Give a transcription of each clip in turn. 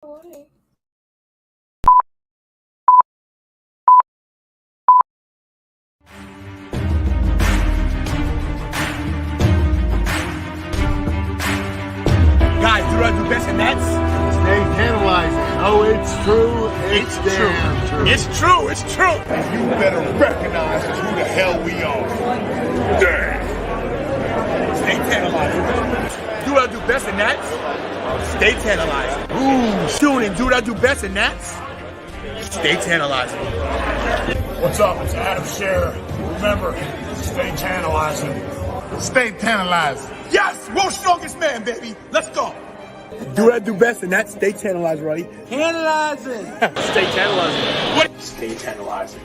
Why? Guys, do I do best in nets? Stay tantalizing. Oh, it's true. It's damn true. It's true. It's true. You better recognize who the hell we are. Damn. Stay tantalizing. Do I do best in nets? Stay tantalizing. Ooh, tune in. Do I do best in nets? Stay tantalizing. What's up? It's Adam Scherer. Remember, stay tantalizing. Stay tantalizing. Yes, world's strongest man, baby. Let's go. Do I do best in that? Stay tantalized, Roddy. Tantalizing. Stay tantalizing. What? Stay tantalizing.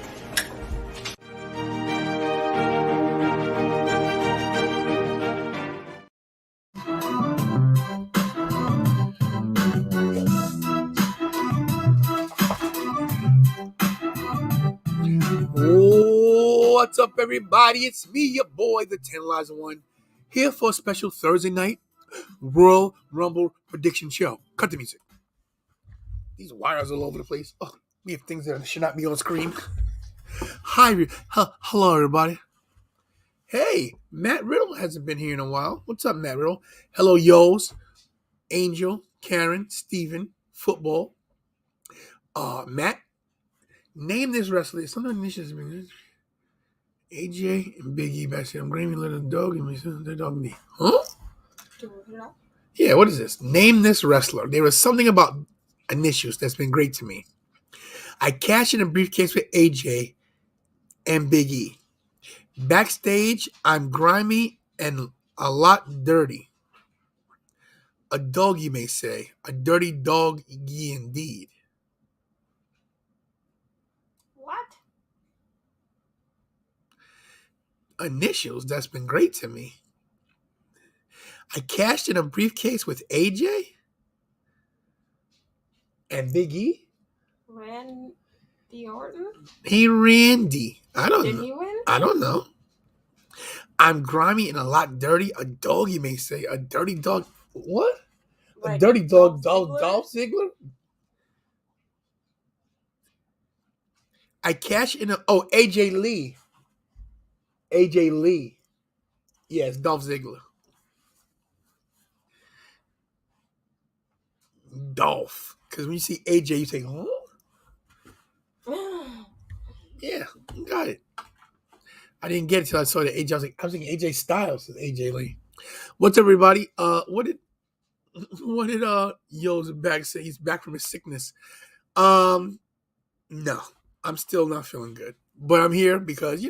What's up, everybody? It's me, your boy, the Tantalizer One, here for a special Thursday night Royal Rumble prediction show. Cut the music. These wires all over the place. Oh, we have things that should not be on screen. Hello, everybody. Hey, Matt Riddle hasn't been here in a while. What's up, Matt Riddle? Hello, Yos, Angel, Karen, Steven, Football. Matt, name this wrestler. Sometimes initials AJ and Big E back there. I'm gravy little dog and the dog me. Huh? Yeah, what is this? Name this wrestler. There was something about initials that's been great to me. I cashed in a briefcase with AJ and Big E. Backstage, I'm grimy and a lot dirty. A dog, you may say. A dirty dog, ye indeed. What? Initials, that's been great to me. I cashed in a briefcase with AJ and Big E. Randy Orton? Hey, Randy. I don't Did know. he win? I don't know. I'm grimy and a lot dirty. A dog, you may say. A dirty dog. What? Like a dirty dog. Dolph Dolph Ziggler? I cashed in a... Oh, AJ Lee. AJ Lee. Yes, Dolph Ziggler. Dolph. Because when you see AJ, you say, huh? Yeah, got it. I didn't get it till I saw the AJ. I was thinking AJ Styles is AJ Lee. What's up, everybody? What did Yo's back say? He's back from his sickness. No, I'm still not feeling good. But I'm here because,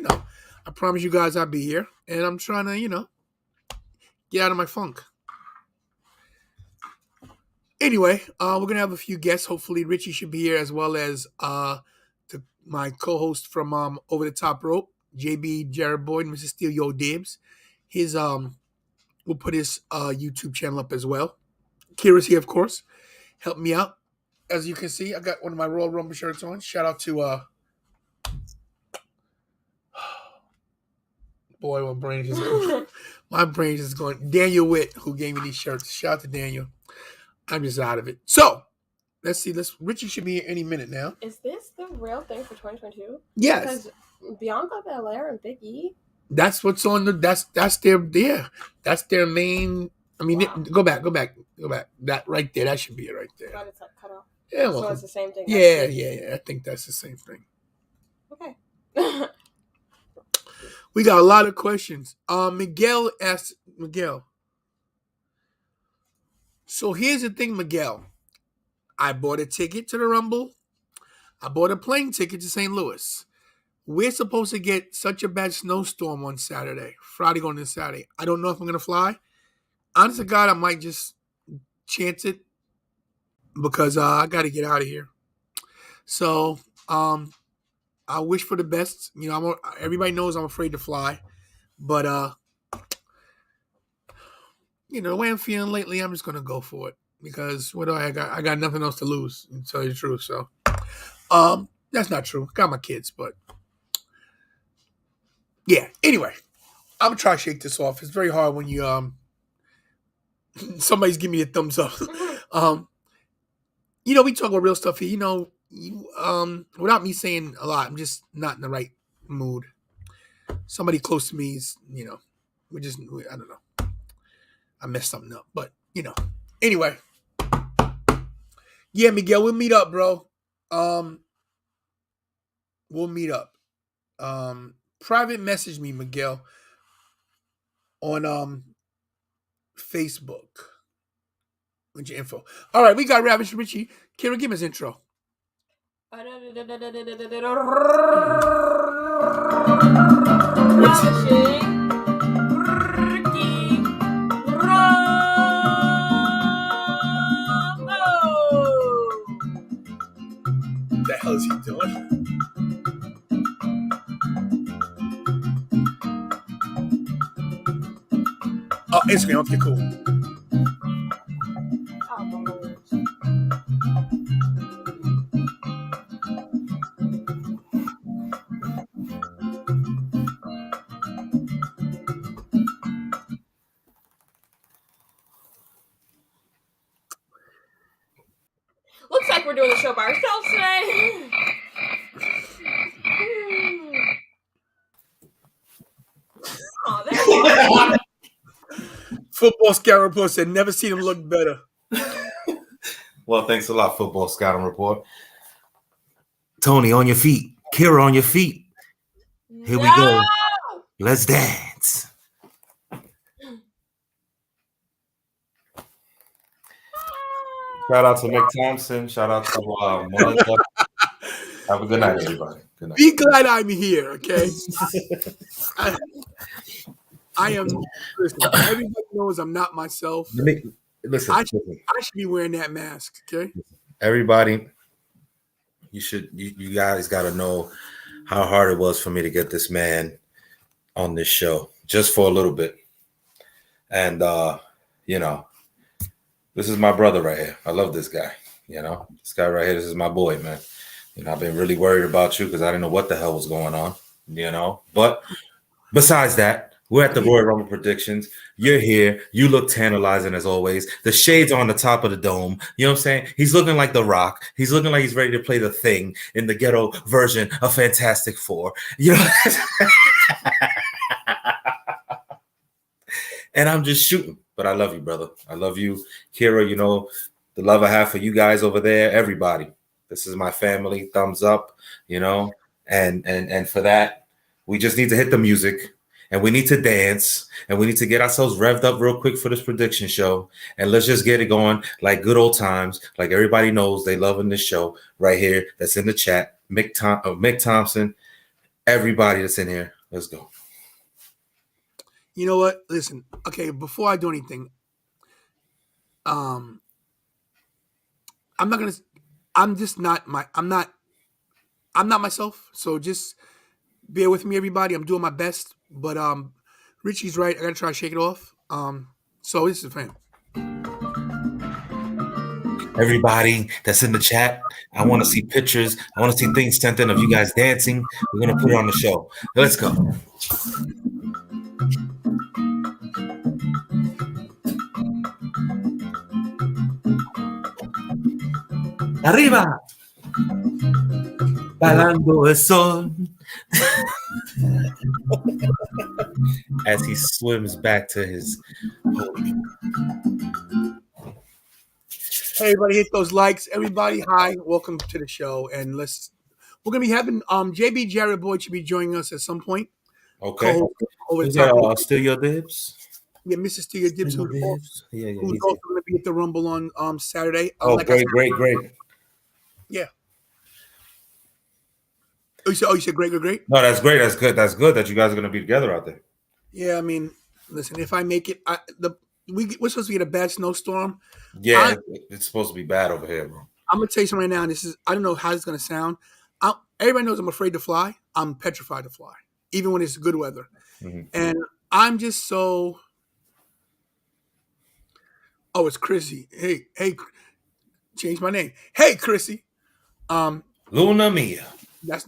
I promise you guys I'll be here. And I'm trying to, get out of my funk. Anyway, we're going to have a few guests. Hopefully Richie should be here as well as my co-host from Over the Top Rope, JB Jared Boyd, Mr. Steele Yo DIBS. We'll put his YouTube channel up as well. Kira's here, of course. Help me out. As you can see, I got one of my Royal Rumble shirts on. Shout out to boy, my brain is going. Daniel Witt, who gave me these shirts. Shout out to Daniel. I'm just out of it. So let's see. Richie should be here any minute now. Is this the real thing for 2022? Yes. Because Bianca Belair and Big E? That's what's on the that's their that's their main. I mean, Wow. Go back. That right there, that should be it right there. But it's like cut off. Yeah, So well, it's the same thing. yeah. I think that's the same thing. Okay. We got a lot of questions. Miguel asked Miguel. So here's the thing, Miguel. I bought a ticket to the Rumble. I bought a plane ticket to St. Louis. We're supposed to get such a bad snowstorm on Saturday. Friday going to Saturday. I don't know if I'm going to fly. Honest to God, I might just chance it because I got to get out of here. So I wish for the best. Everybody knows I'm afraid to fly. But, the way I'm feeling lately, I'm just going to go for it. Because what do I got? I got nothing else to lose, to tell you the truth. So that's not true. Got my kids, but yeah. Anyway, I'm gonna try to shake this off. It's very hard when you somebody's giving me a thumbs up. we talk about real stuff here. Without me saying a lot, I'm just not in the right mood. Somebody close to me is, I don't know. I messed something up, but anyway. Yeah, Miguel, we'll meet up, bro. We'll meet up. Private message me, Miguel, on Facebook with your info. All right, we got Ravish Richie. Kira, give him his intro. What the hell is he doing? Oh, Instagram. Okay, cool. Looks like we're doing the show by ourselves today. Oh, there you are. Football Scout Report said, never seen him look better. Well, thanks a lot, Football Scouting Report. Tony, on your feet. Kira, on your feet. Here we go. Let's dance. Shout out to Mick Thompson. Shout out to Melissa. Have a good night, everybody. Good night. Be glad I'm here, okay? I am. Listen, everybody knows I'm not myself. Listen. I should be wearing that mask, okay? Everybody, you guys got to know how hard it was for me to get this man on this show just for a little bit. And this is my brother right here. I love this guy. This guy right here, this is my boy, man. I've been really worried about you because I didn't know what the hell was going on, But besides that, we're at the Royal Rumble predictions. You're here. You look tantalizing as always. The shades are on the top of the dome. You know what I'm saying? He's looking like The Rock. He's looking like he's ready to play the Thing in the ghetto version of Fantastic Four. And I'm just shooting. But I love you, brother. I love you. Kira, the love I have for you guys over there, everybody. This is my family. Thumbs up, and for that, we just need to hit the music. And we need to dance, and we need to get ourselves revved up real quick for this prediction show. And let's just get it going like good old times, like everybody knows they loving this show right here that's in the chat. Mick Thompson, everybody that's in here, let's go. You know what? Listen, okay, before I do anything, I'm not myself, so just bear with me, everybody. I'm doing my best. But Richie's right. I gotta try to shake it off. So this is the fam. Everybody that's in the chat, I want to see pictures. I want to see things sent in of you guys dancing. We're gonna put it on the show. Let's go. Arriba. Bailando el sol. As he swims back to his home. Hey, everybody, hit those likes. Everybody, hi, welcome to the show. And we're gonna be having JB Jared Boyd should be joining us at some point. Okay. Over Still your dibs? Yeah, Mr. Steal Your Dibs, who's also gonna be at the Rumble on Saturday. Great. Yeah. Oh, you said great. No, that's great. That's good. That's good that you guys are going to be together out there. Yeah, I mean, listen, if I make it, we're supposed to get a bad snowstorm. Yeah, it's supposed to be bad over here, bro. I'm gonna tell you something right now. I don't know how it's gonna sound. Everybody knows I'm afraid to fly. I'm petrified to fly, even when it's good weather. Mm-hmm. And I'm just so. Oh, it's Chrissy. Hey, change my name. Hey, Chrissy. Luna Mia. That's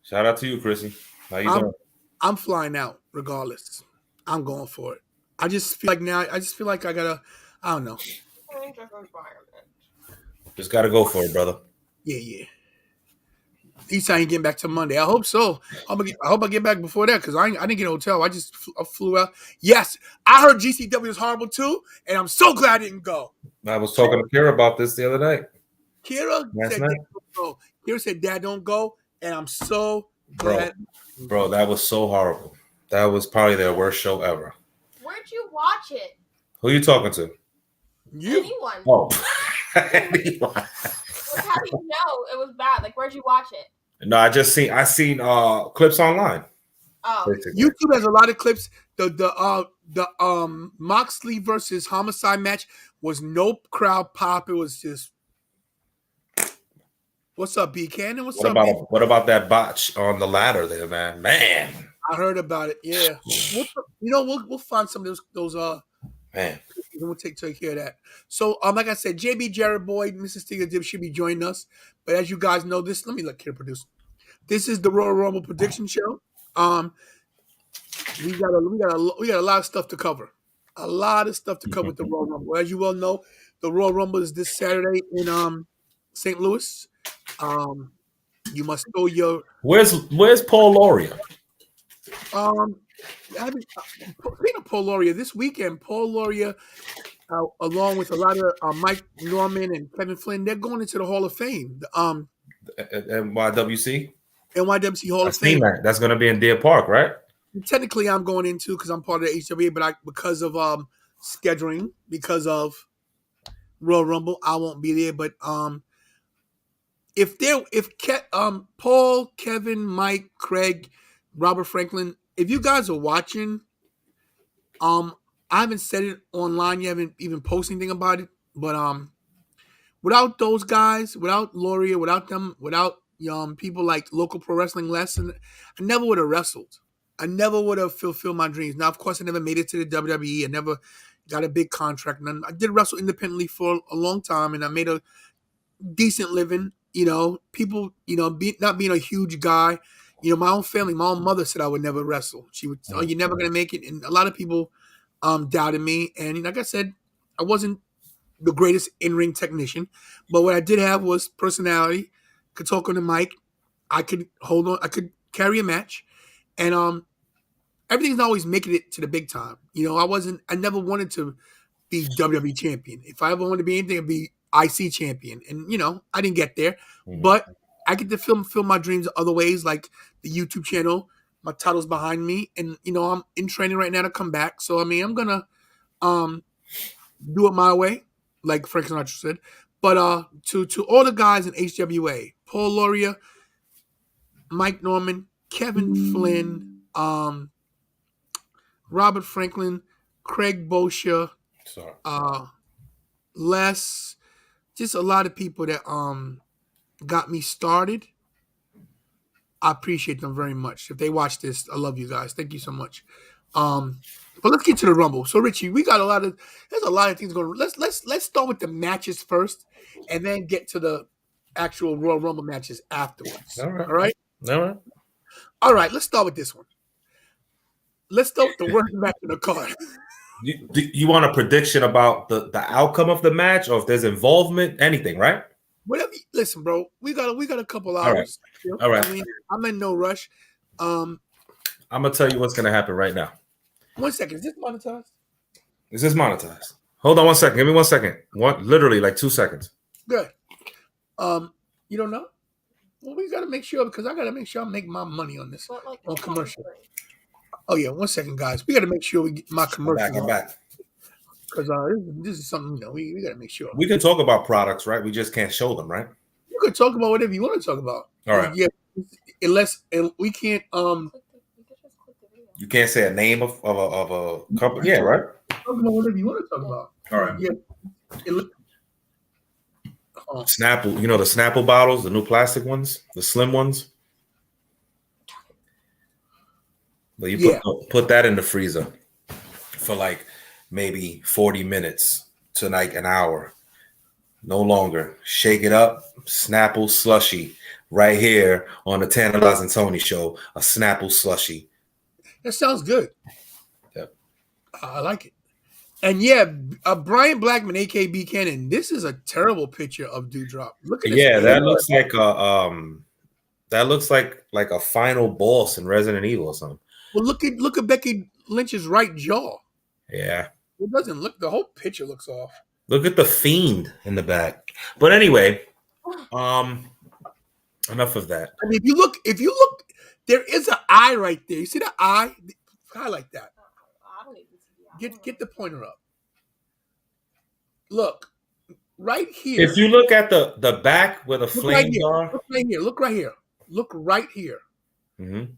Shout out to you, Chrissy. How you doing? I'm flying out regardless. I'm going for it. I just feel like I gotta. I don't know. Just got to go for it, brother. Yeah. At least I ain't getting back to Monday. I hope so. I hope I get back before that because I didn't get a hotel. I just flew out. Yes, I heard GCW is horrible too, and I'm so glad I didn't go. I was talking to Kira about this the other night. Kira said, Dad, don't go. Kira said, Dad, don't go, and I'm so glad. Bro, that was so horrible. That was probably their worst show ever. Where'd you watch it? Who are you talking to? You. Anyone. Oh. Like, how do you know it was bad? Like, where'd you watch it? No, I seen clips online. Oh, basically. YouTube has a lot of clips. The Moxley versus Homicide match was no crowd pop. It was just, what's up, B Cannon? What's up? What about that botch on the ladder there, man? Man, I heard about it. Yeah, we'll find some of those man. We'll take care of that. So, like I said, JB Jared Boyd, Mrs. Tigger Dib should be joining us. But as you guys know, let me look here, producer. This is the Royal Rumble prediction show. We got a lot of stuff to cover. A lot of stuff to cover with the Royal Rumble. As you well know, the Royal Rumble is this Saturday in St. Louis. You must throw your. Where's Paul Lauria? Speaking of Paul Lauria, this weekend, Paul Lauria, along with a lot of Mike Norman and Kevin Flynn, they're going into the Hall of Fame. NYWC? NYWC Hall of Fame. That's going to be in Deer Park, right? Technically, I'm going into because I'm part of the HWA, but because of scheduling, because of Royal Rumble, I won't be there. But Paul, Kevin, Mike, Craig, Robert Franklin, if you guys are watching, I haven't said it online. You haven't even posted anything about it. But without those guys, without Lauria, without them, without people like Local Pro Wrestling Lesson, I never would have wrestled. I never would have fulfilled my dreams. Now, of course, I never made it to the WWE. I never got a big contract. And I did wrestle independently for a long time, and I made a decent living. People, not being a huge guy. My own family, my own mother said I would never wrestle. She would, "Oh, you're never going to make it." And a lot of people doubted me. And like I said, I wasn't the greatest in-ring technician. But what I did have was personality. Could talk on the mic. I could hold on. I could carry a match. And everything's not always making it to the big time. I never wanted to be WWE champion. If I ever wanted to be anything, it'd be IC champion. And, I didn't get there. Mm-hmm. But I get to film my dreams other ways, like the YouTube channel. My title's behind me. And, I'm in training right now to come back. So, I'm going to do it my way, like Frank Sinatra said. But to all the guys in HWA, Paul Lauria, Mike Norman, Kevin Flynn, Robert Franklin, Craig Boscia, Les, just a lot of people that got me started. I appreciate them very much. If they watch this, I love you guys. Thank you so much. But let's get to the Rumble. So Richie, there's a lot of things going. Let's start with the matches first, and then get to the actual Royal Rumble matches afterwards. All right. All right, let's start with this one. Let's start with the worst match in the card. You want a prediction about the outcome of the match, or if there's involvement, anything, right? Whatever. Listen, bro, we got a couple hours. All right. I'm in no rush. I'm gonna tell you what's gonna happen right now. 1 second. Is this monetized? Is this monetized? Hold on 1 second. Give me 1 second. Literally like 2 seconds. Good. You don't know? Well, we gotta make sure because I gotta make sure I make my money on this on commercial. Oh yeah, 1 second, guys. We gotta make sure we get my commercial. I'm back. Because this is something we gotta make sure. We can talk about products, right? We just can't show them, right? You can talk about whatever you want to talk about. All right. Yeah, unless we can't. You can't say a name of a company. Yeah, right. Talk about whatever you want to talk about. All right. Yeah. Snapple, the Snapple bottles, the new plastic ones, the slim ones. But you put that in the freezer for like maybe 40 minutes to like an hour. No longer. Shake it up. Snapple slushy. Right here on the Tantalizing Tony show. A Snapple slushy. That sounds good. Yep. I like it. And yeah, Brian Blackman, aka B Cannon. This is a terrible picture of Dewdrop. Look at this. Yeah, that looks like a final boss in Resident Evil or something. Well, look at Becky Lynch's right jaw. Yeah. It doesn't look. The whole picture looks off. Look at the Fiend in the back. But anyway, enough of that. I mean, if you look, there is an eye right there. You see the eye? Highlight that. I don't even see the Get the pointer up. Look, right here. If you look at the back where the flames are. Look right here. Look right here. Look right here. Mm-hmm.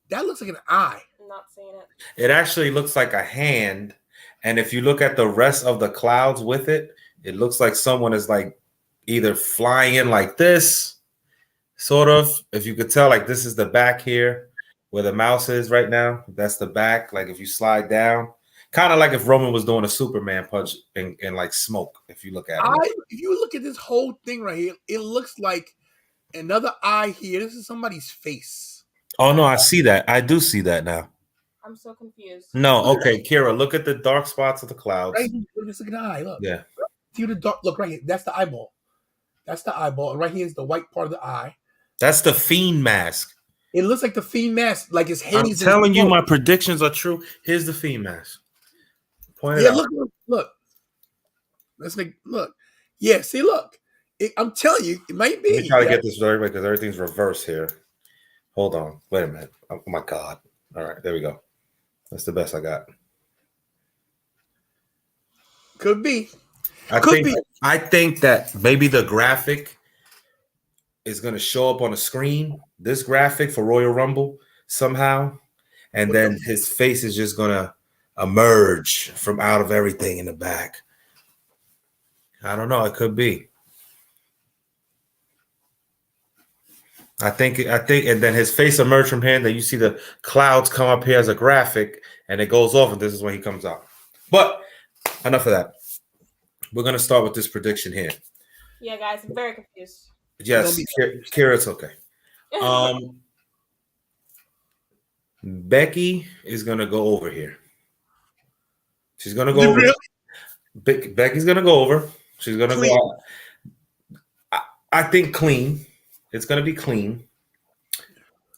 That looks like an eye. I'm not seeing it. It actually looks like a hand. And if you look at the rest of the clouds with it, it looks like someone is like either flying in like this, sort of. If you could tell, like this is the back here where the mouse is right now. That's the back. Like if you slide down, kind of like if Roman was doing a Superman punch in like smoke. If you look at it, if you look at this whole thing right here, it looks like another eye here. This is somebody's face. Oh no, I see that. I do see that now. I'm so confused. No, okay, Kira, look at the dark spots of the clouds. Right here, just look at the eye. Look. Yeah. See the dark. Look right here. That's the eyeball. That's the eyeball. And right here is the white part of the eye. That's the Fiend mask. It looks like the Fiend mask, like his head. I'm telling you, my predictions are true. Here's the Fiend mask. Point it out. Look. Let's look. Yeah, see, look. I'm telling you, it might be. Let me try to get this right because everything's reversed here. Hold on. Wait a minute. Oh my God. All right, there we go. That's the best I got. Could be. I think that maybe the graphic is going to show up on the screen, this graphic for Royal Rumble somehow, and then his face is just going to emerge from out of everything in the back. I don't know. It could be. I think, and then his face emerged from here, and then you see the clouds come up here as a graphic, and it goes off, and this is when he comes out. But enough of that. We're going to start with this prediction here. Yeah, guys, I'm very confused. Yes, Kira, it's okay. Becky is going to go over here. She's going to go over. Becky's going to go over. She's going to go out. I think clean. It's going to be clean.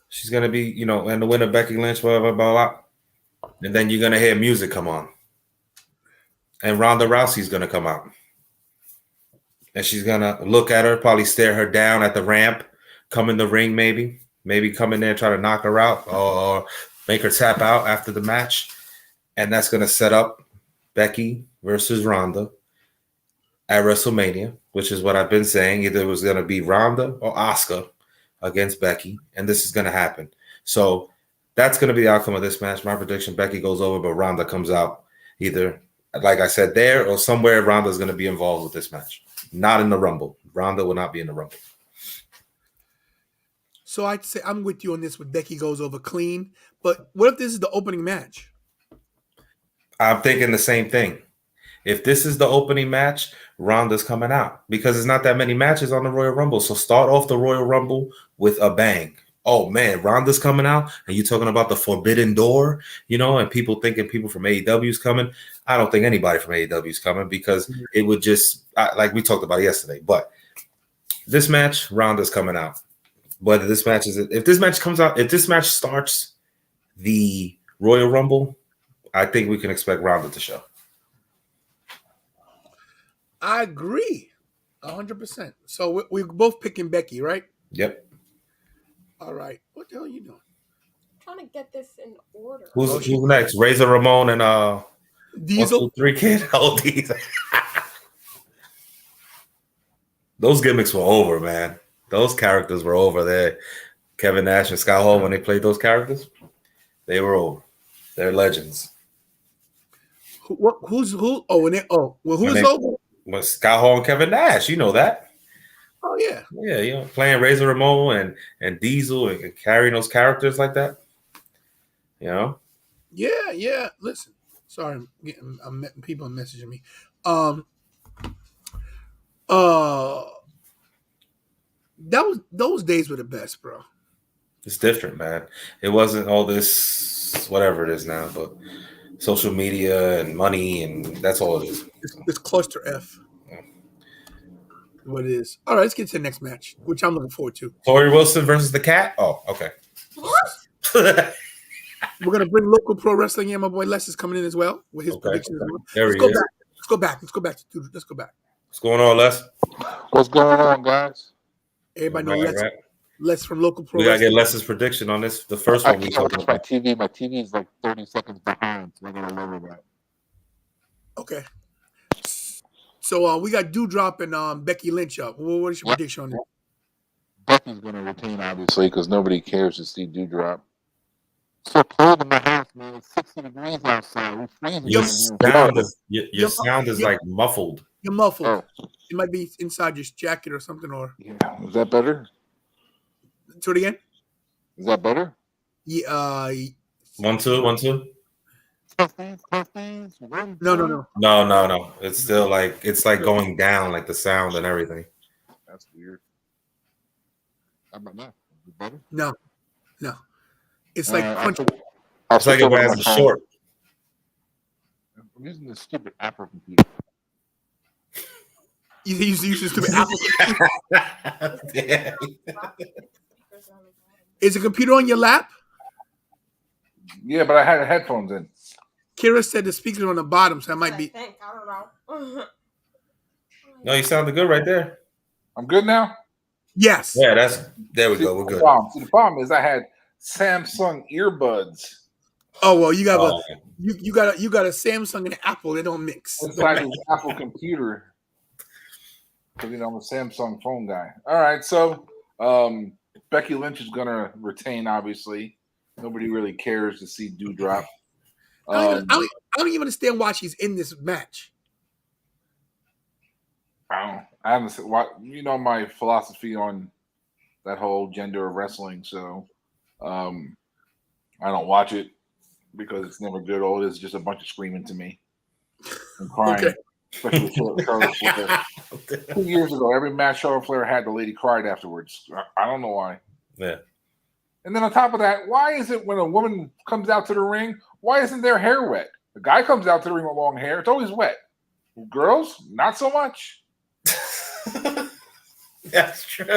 She's going to be, and the winner, Becky Lynch, blah, blah, blah, blah. And then you're going to hear music come on. And Ronda Rousey's going to come out. And she's going to look at her, probably stare her down at the ramp, come in the ring maybe. Maybe come in there and try to knock her out or make her tap out after the match. And that's going to set up Becky versus Ronda at WrestleMania, which is what I've been saying. Either it was going to be Ronda or Asuka against Becky, and this is going to happen. So that's going to be the outcome of this match. My prediction, Becky goes over, but Ronda comes out either, like I said, there or somewhere. Ronda's going to be involved with this match. Not in the Rumble. Ronda will not be in the Rumble. So I'd say I'm with you on this with Becky goes over clean. But what if this is the opening match? I'm thinking the same thing. If this is the opening match, Ronda's coming out because there's not that many matches on the Royal Rumble. So start off the Royal Rumble with a bang. Oh, man, Ronda's coming out, and you're talking about the forbidden door, and people thinking people from AEW is coming. I don't think anybody from AEW is coming because it would just, like we talked about yesterday. But this match, Ronda's coming out. Whether this match is, if this match comes out, if this match starts the Royal Rumble, I think we can expect Ronda to show. I agree 100%. So we're both picking Becky, right? Yep. All right. What the hell are you doing? I'm trying to get this in order. Who's next? Razor Ramon and Diesel. 3 Kid. Oh, Diesel. Those gimmicks were over, man. Those characters were over there. Kevin Nash and Scott Hall, when they played those characters, they were over. They're legends. Who's who? Oh, who's over? Was Scott Hall and Kevin Nash? You know that. Oh yeah. Yeah, playing Razor Ramon and Diesel and carrying those characters like that. Yeah. Listen, sorry, I'm people are messaging me. Those days were the best, bro. It's different, man. It wasn't all this whatever it is now, but social media and money, and that's all it is. It's cluster F. What it is. All right, let's get to the next match, which I'm looking forward to. Tori Wilson versus the Cat. Oh, okay. What? We're gonna bring local pro wrestling in. My boy Les is coming in as well with his predictions. As well. There Let's he go is. back. Let's go back. Let's go back. Let's go back. What's going on, Les? What's going on, guys? Everybody know Right, Les. right. Les from local pro We gotta wrestling. get Les's prediction on this. The first I one we can't talking watch my about. TV. My TV is like 30 seconds behind, so I gotta lower that. Okay. So we got Doudrop and Becky Lynch up. What is your Yep. prediction on that? Becky's gonna retain, obviously, because nobody cares to see Doudrop. So cold in my house, man. It's 60 degrees outside. We're freezing. Your here. your sound is like muffled. You're muffled. Oh, It might be inside your jacket or something. Or yeah. Is that better? do it again. Is that better? Yeah. 1, 2, 1, 2. No. No. It's still like going down, like the sound and everything. That's weird. How about that? Is it better? No. It's like crunchy. It's like it has a short. I'm using this stupid Apple computer. You use the stupid Apple. Yeah. Is the computer on your lap? Yeah, but I had headphones in. Kira said the speakers are on the bottom, so that might I be. think. I don't know. No, you sounded good right there. I'm good now? Yes. Yeah, there we go. We're good. The problem is I had Samsung earbuds Oh well, you got Oh, you got a Samsung and an Apple. They don't mix. inside this Apple computer. Because I'm a Samsung phone guy. All right, so Becky Lynch is gonna retain, obviously. Nobody really cares to see Doudrop. I don't even understand why she's in this match. I haven't seen what my philosophy on that whole gender of wrestling, so I don't watch it because it's never good. All it is just a bunch of screaming to me and crying. Okay. Especially with Charlotte Flair. 2 years ago, every match Charlotte Flair had, the lady cried afterwards. I don't know why. yeah. And then on top of that, why is it when a woman comes out to the ring, why isn't their hair wet? The guy comes out to the ring with long hair, it's always wet. Girls, not so much. That's true.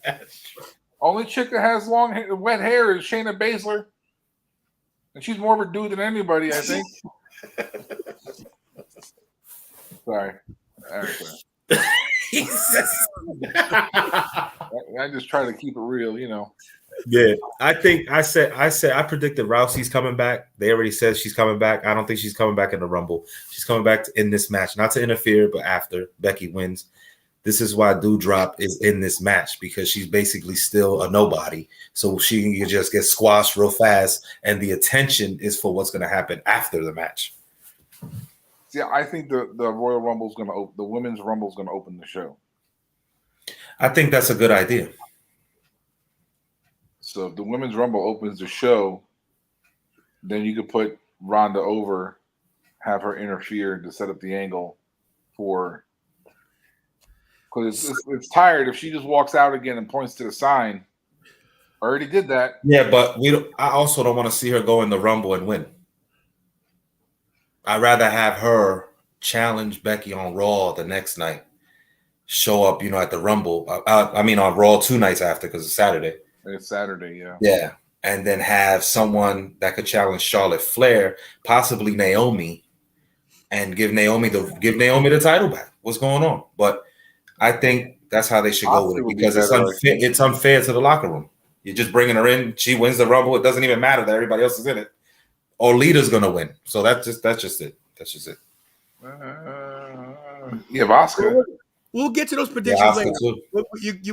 That's true. Only chick that has wet hair is Shayna Baszler. And she's more of a dude than anybody, I think. Sorry. I just try to keep it real, Yeah, I predicted Rousey's coming back. They already said she's coming back. I don't think she's coming back in the Rumble. She's coming back in this match, not to interfere, but after Becky wins. This is why Doudrop is in this match, because she's basically still a nobody. So she can just get squashed real fast, and the attention is for what's going to happen after the match. See, I think the Royal Rumble is going to open. The Women's Rumble is going to open the show. I think that's a good idea. So if the Women's Rumble opens the show, then you could put Ronda over, have her interfere to set up the angle for. Because it's tired if she just walks out again and points to the sign. I already did that. Yeah, but I also don't want to see her go in the Rumble and win. I'd rather have her challenge Becky on Raw the next night, show up, at the Rumble. On Raw 2 nights after, because it's Saturday. It's Saturday, yeah. Yeah, and then have someone that could challenge Charlotte Flair, possibly Naomi, and give Naomi the title back. What's going on? But I think that's how they should go with it, because it's unfair to the locker room. You're just bringing her in. She wins the Rumble. It doesn't even matter that everybody else is in it. Or Lita's gonna win. So that's just it. That's just it. Yeah, Oscar. We'll get to those predictions later. Too.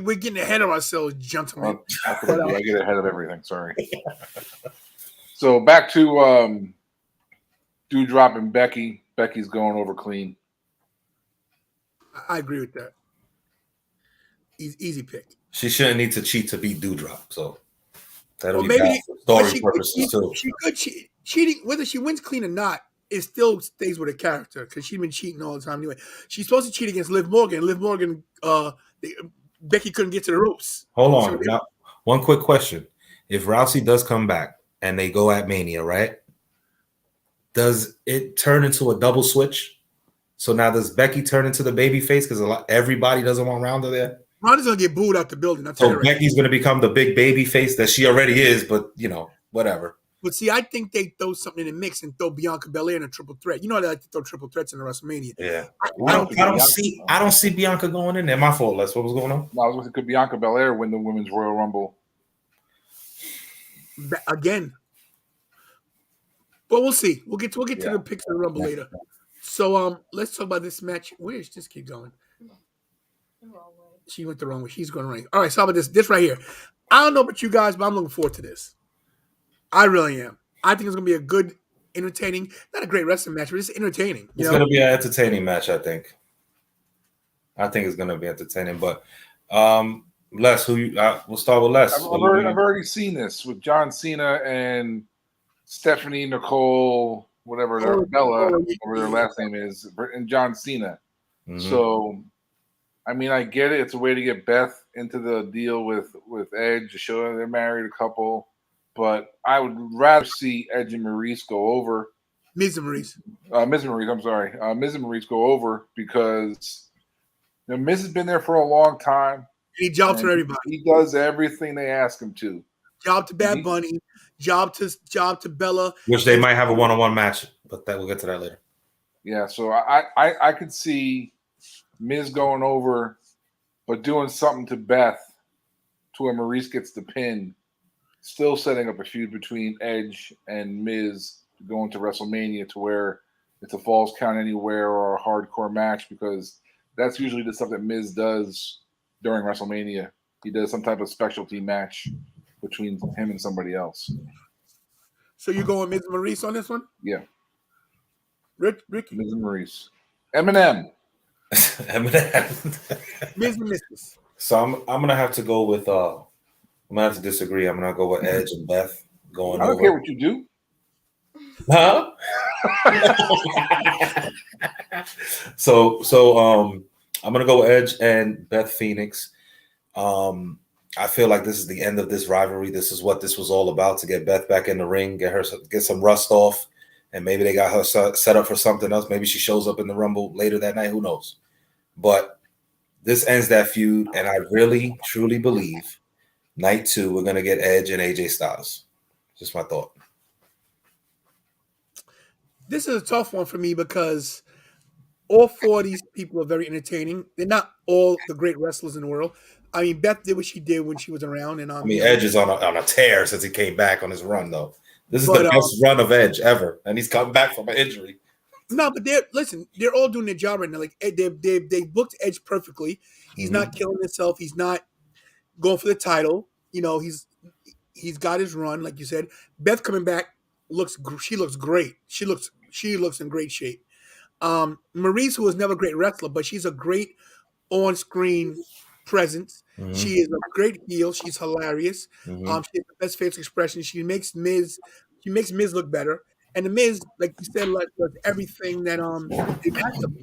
We're getting ahead of ourselves, gentlemen. I get ahead of everything. Sorry. So back to Doudrop and Becky. Becky's going over clean. I agree with that. Easy pick. She shouldn't need to cheat to beat Doudrop. So that'll be maybe bad for story purposes too. She could cheating, whether she wins clean or not, it still stays with her character, because she's been cheating all the time anyway. She's supposed to cheat against Liv Morgan. Liv Morgan, Becky couldn't get to the ropes. Hold on. Now, one quick question. If Rousey does come back and they go at Mania, right? does it turn into a double switch? So now does Becky turn into the baby face because everybody doesn't want Ronda there? Ronda's gonna get booed out the building. So Becky's gonna become the big baby face that she already is, but whatever. But see, I think they throw something in the mix and throw Bianca Belair in a triple threat. You know they like to throw triple threats in the WrestleMania. Yeah, I don't see Bianca going in there. My fault, Les. What was going on? No, I was going to say, could Bianca Belair win the Women's Royal Rumble again? But we'll see. We'll get to the picks of the Rumble later. So let's talk about this match. Where is this kid going? She went the wrong way. She's going right. All right, so how about this right here? I don't know about you guys, but I'm looking forward to this. I really am. I think it's going to be a good, entertaining, not a great wrestling match, but it's entertaining. It's going to be an entertaining match, I think. I think it's going to be entertaining. But Les, we'll start with Les. I've already seen this with John Cena and Stephanie Nicole, whatever Bella, whatever their last name is, and John Cena. Mm-hmm. So, I mean, I get it. It's a way to get Beth into the deal with Edge to show them they're married, a couple. But I would rather see Edge and Maurice go over. Miz and Maurice. Miz and Maurice go over because Miz has been there for a long time. He jobs for everybody. He does everything they ask him to. Job to Bad Bunny. Job to Bella. Which they might have a one-on-one match, but we'll get to that later. Yeah, so I could see Miz going over, but doing something to Beth to where Maurice gets the pin. Still setting up a feud between Edge and Miz going to WrestleMania to where it's a Falls Count Anywhere or a hardcore match because that's usually the stuff that Miz does during WrestleMania. He does some type of specialty match between him and somebody else. So you going Miz and Maurice on this one? Yeah. Ricky. Miz and Maurice. Eminem. Miz and Mrs. So I'm gonna have to go with I'm gonna have to disagree. I'm gonna go with Edge and Beth going. I don't care what you do. Huh? So I'm gonna go with Edge and Beth Phoenix. I feel like this is the end of this rivalry. This is what this was all about, to get Beth back in the ring, get some rust off, and maybe they got her set up for something else. Maybe she shows up in the Rumble later that night. Who knows? But this ends that feud, and I really, truly believe night 2 we're gonna get Edge and AJ Styles. Just my thought. This is a tough one for me because all 4 of these people are very entertaining. They're not all the great wrestlers in the world. I mean, Beth did what she did when she was around, and Edge is on a tear since he came back on his run, though. This is the best run of Edge ever, and he's come back from an injury. No, but they're all doing their job right now. Like they booked Edge perfectly. He's not killing himself. He's not going for the title. He's got his run, like you said. Beth coming back she looks great. She looks in great shape. Maurice, who was never a great wrestler, but she's a great on-screen presence. Mm-hmm. She is a great heel. She's hilarious. Mm-hmm. She has the best facial expression. She makes Miz look better. And the Miz, like you said, does everything that they asked him.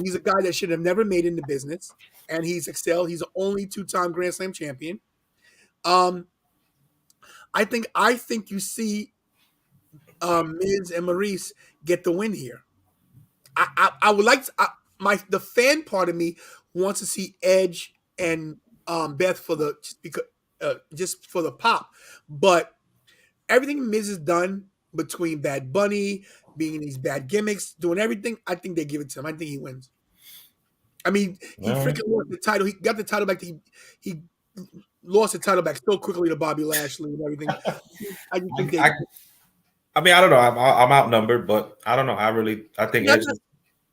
He's a guy that should have never made it in the business, and he's excelled. He's the only 2-time Grand Slam champion. I think you see Miz and Maurice get the win here. I would like to, the fan part of me wants to see Edge and Beth just for the pop, but everything Miz has done between Bad Bunny, being in these bad gimmicks, doing everything, I think they give it to him. I think he wins. I mean, he freaking lost the title. He got the title back. He lost the title back so quickly to Bobby Lashley and everything. I don't know. I'm outnumbered, but I don't know. I think Edge.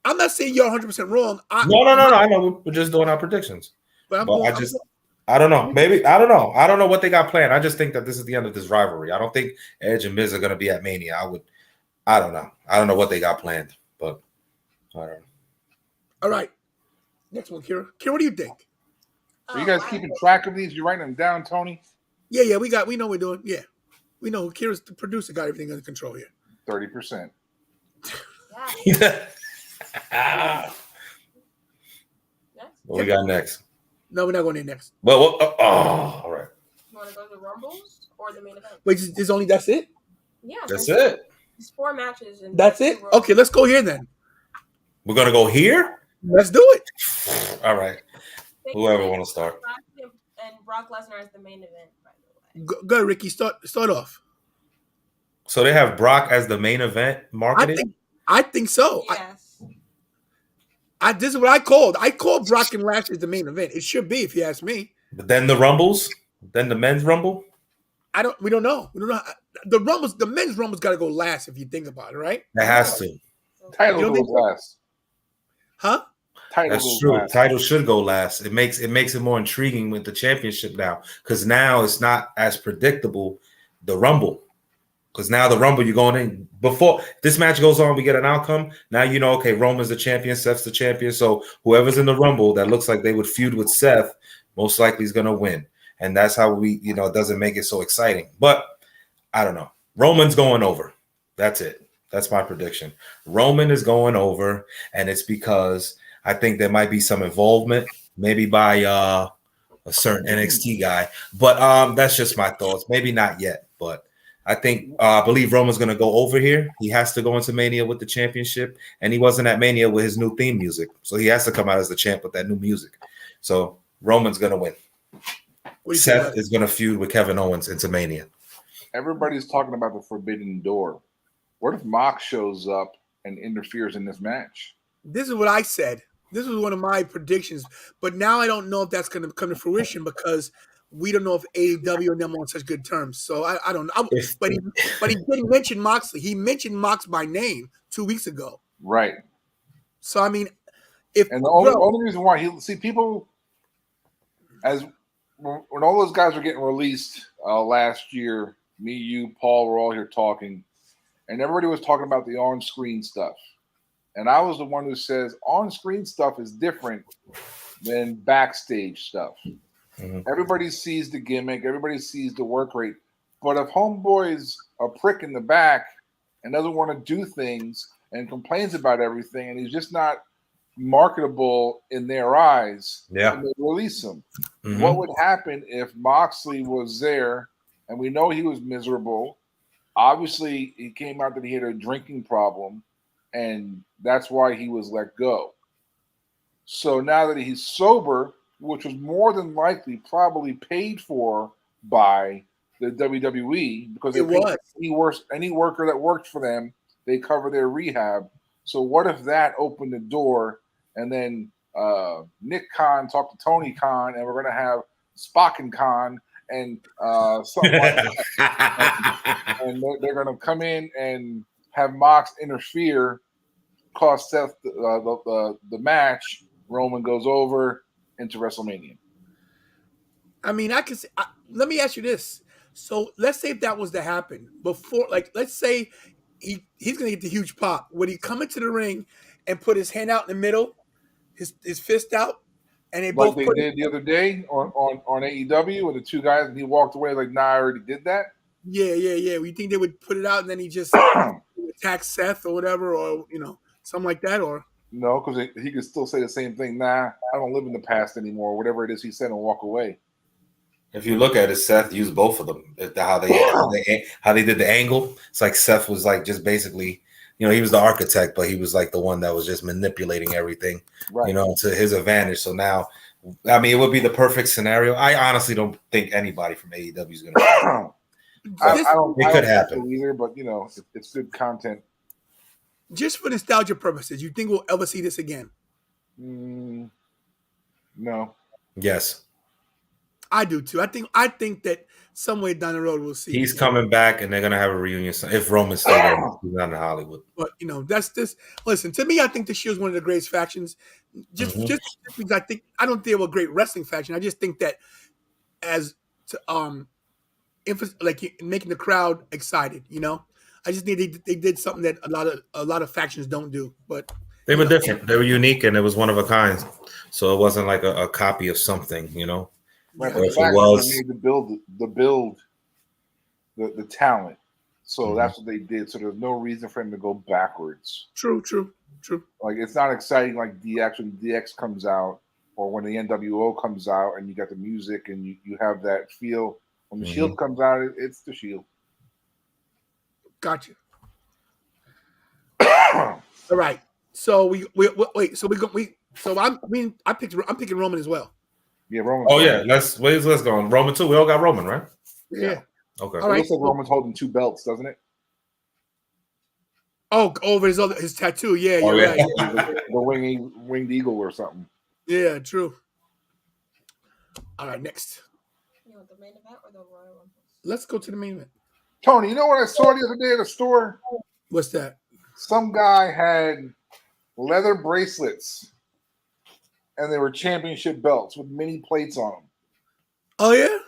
I'm not saying you're 100% wrong. No. I know we're just doing our predictions. But I don't know. Maybe I don't know. I don't know what they got planned. I just think that this is the end of this rivalry. I don't think Edge and Miz are going to be at Mania. I don't know. I don't know what they got planned, but I don't know. All right. Next one, Kira. Kira, what do you think? Are you guys keeping track of these? You writing them down, Tony? Yeah. We know what we're doing. Yeah. We know Kira's the producer, got everything under control here. 30%. What we got next? No, we're not going in next. Well, all right. You want to go to the Rumbles or the main event? Wait, that's it? Yeah. That's it. It's 4 matches. And That's it? Okay, let's go here then. We're gonna go here. Let's do it. All right. Whoever want to start. And Brock Lesnar is the main event, by the way. Go, Ricky. Start off. So they have Brock as the main event marketed? I think so. Yes. This is what I called. I called Brock and Lashley as the main event. It should be, if you ask me. But then the Rumbles? Then the men's Rumble? We don't know. We don't know. The men's Rumble's got to go last if you think about it, right? It has to. Title goes last. Huh? That's true. Last. Title should go last. It makes it more intriguing with the championship now, because now it's not as predictable. The Rumble, because now the Rumble, you're going in before this match goes on, we get an outcome. Now you know, okay, Roman's the champion, Seth's the champion. So whoever's in the Rumble that looks like they would feud with Seth, most likely is going to win, and that's how it doesn't make it so exciting. But I don't know. Roman's going over. That's it. That's my prediction. Roman is going over, and it's because I think there might be some involvement, maybe by a certain NXT guy. But that's just my thoughts. Maybe not yet, but I believe Roman's going to go over here. He has to go into Mania with the championship, and he wasn't at Mania with his new theme music. So he has to come out as the champ with that new music. So Roman's going to win. Seth is going to feud with Kevin Owens into Mania. Everybody's talking about the Forbidden Door. What if Mox shows up and interferes in this match? This is what I said. This was one of my predictions, but now I don't know if that's going to come to fruition because we don't know if AEW and them are on such good terms. So I don't know. But he didn't mention Moxley. He mentioned Mox by name 2 weeks ago. Right. So I mean, the only reason why people when all those guys were getting released last year, me, you, Paul, were all here talking, and everybody was talking about the on-screen stuff. And I was the one who says on-screen stuff is different than backstage stuff. Mm-hmm. Everybody sees the gimmick. Everybody sees the work rate. But if homeboy's a prick in the back and doesn't want to do things and complains about everything and he's just not marketable in their eyes, and they release him. Mm-hmm. What would happen if Moxley was there and we know he was miserable? Obviously, it came out that he had a drinking problem, and that's why he was let go. So now that he's sober, which was more than likely probably paid for by the WWE, because any worker that worked for them, they cover their rehab. So what if that opened the door, and then Nick Khan talked to Tony Khan, and we're going to have Spock and Khan and something like that. And they're going to come in and have Mox interfere, cost Seth the match. Roman goes over into WrestleMania. I mean, I can say, let me ask you this. So let's say if that was to happen before, like, let's say he's going to get the huge pop. Would he come into the ring and put his hand out in the middle, his fist out, and they both did the other day on AEW with the two guys, and he walked away like, "Nah, I already did that." Yeah. We think they would put it out and then he just attack Seth or whatever, or something like that, or no, because he could still say the same thing. Nah, I don't live in the past anymore. Whatever it is he said, and walk away. If you look at it, Seth used both of them. How they did the angle. It's like Seth was like just basically, he was the architect, but he was like the one that was just manipulating everything, right, to his advantage. So now, I mean, it would be the perfect scenario. I honestly don't think anybody from AEW is going to. It could happen either, but it's good content. Just for nostalgia purposes, you think we'll ever see this again? No. Yes. I do too. I think that somewhere down the road we'll see. He's coming back, and they're gonna have a reunion. If Roman's still there, he's not in Hollywood. But that's this. Listen, to me, I think the Shield's one of the greatest factions. Just because I don't think they were a great wrestling faction. I just think that as to like making the crowd excited. I just think they did something that a lot of factions don't do. But they were different. They were unique, and it was one of a kind. So it wasn't like a copy of something. Right, but the fact was they made the talent, so that's what they did. So there's no reason for him to go backwards. True. Like, it's not exciting like DX when DX comes out, or when the NWO comes out, and you got the music and you have that feel. When the Shield comes out, it's the Shield. Gotcha. All right. So wait. So I'm picking Roman as well. Yeah, Roman. Oh yeah, let's go on. Roman too. We all got Roman, right? Yeah. Okay. All It right. looks like Roman's holding 2 belts, doesn't it? Oh, over his tattoo. Yeah, Oh, you're yeah. right. The winged eagle or something. Yeah, true. All right, next. You want the main event or the Royal Rumble? Let's go to the main event. Tony, you know what I saw the other day at a store? What's that? Some guy had leather bracelets, and they were championship belts with mini plates on them. Oh yeah.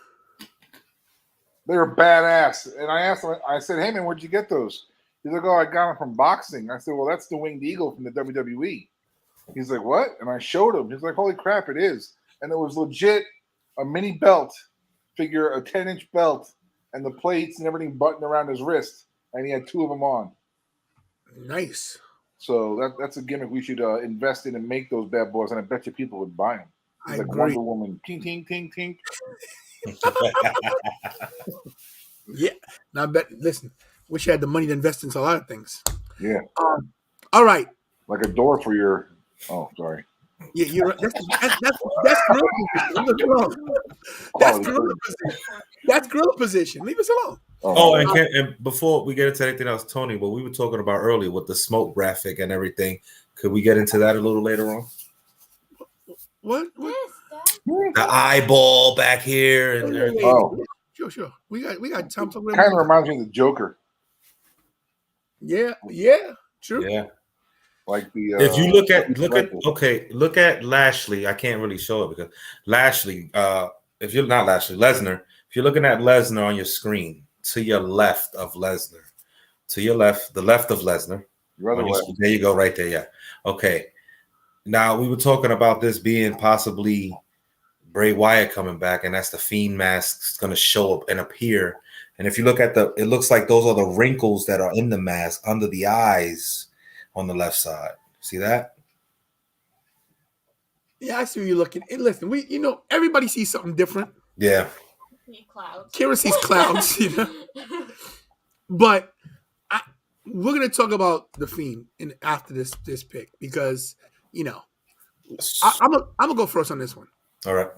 They were badass. And I asked him, I said, "Hey man, where'd you get those?" He's like, "Oh, I got them from boxing." I said, "Well, that's the winged eagle from the WWE." He's like, "What?" And I showed him. He's like, "Holy crap, it is!" And it was legit a mini belt, figure a 10-inch belt, and the plates and everything buttoned around his wrist, and he had 2 of them on. Nice. So that's a gimmick we should invest in and make those bad boys, and I bet you people would buy them. I It's like agree. Wonder Woman, ting ting ting ting. Yeah. Now I bet. Listen, wish you had the money to invest into a lot of things. Yeah, All right. like a door for your. Oh, sorry. Yeah, you're right. That's gorilla position. Leave us alone. That's gorilla position. That's gorilla position. Leave us alone. Oh, and before we get into anything else, Tony, what we were talking about earlier with the smoke graphic and everything, could we get into that a little later on? What? The eyeball back here and everything. Oh, Sure. We got time to kind of reminds me of the Joker. Yeah. True. Yeah. Like the If you look at Lashley, I can't really show it because Lashley, if you're not Lashley, Lesnar, if you're looking at Lesnar on your screen, to your left of Lesnar, the left of Lesnar. There you go, right there. Yeah. Okay. Now we were talking about this being possibly Bray Wyatt coming back, and that's the Fiend mask going to show up and appear. And if you look at it looks like those are the wrinkles that are in the mask under the eyes on the left side. See that? Yeah, I see where you're looking. And listen, everybody sees something different. Yeah. Clouds. Kira sees clouds, But we're gonna talk about the Fiend after this pick because I'm gonna go first on this one. All right.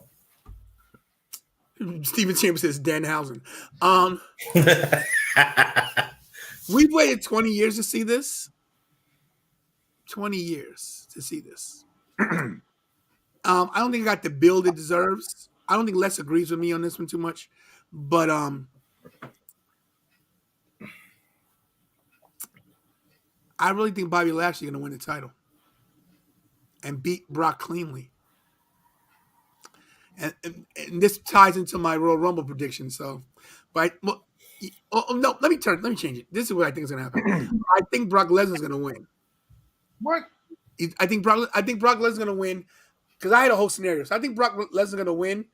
Steven Chambers says Danhausen. We've waited 20 years to see this. 20 years to see this. I don't think I got the build it deserves. I don't think Les agrees with me on this one too much, but I really think Bobby Lashley is going to win the title and beat Brock cleanly. And this ties into my Royal Rumble prediction. So, but no, let me change it. This is what I think is going to happen. I think Brock Lesnar is going to win. What? I think Brock Lesnar is going to win because I had a whole scenario. So I think Brock Lesnar is going to win,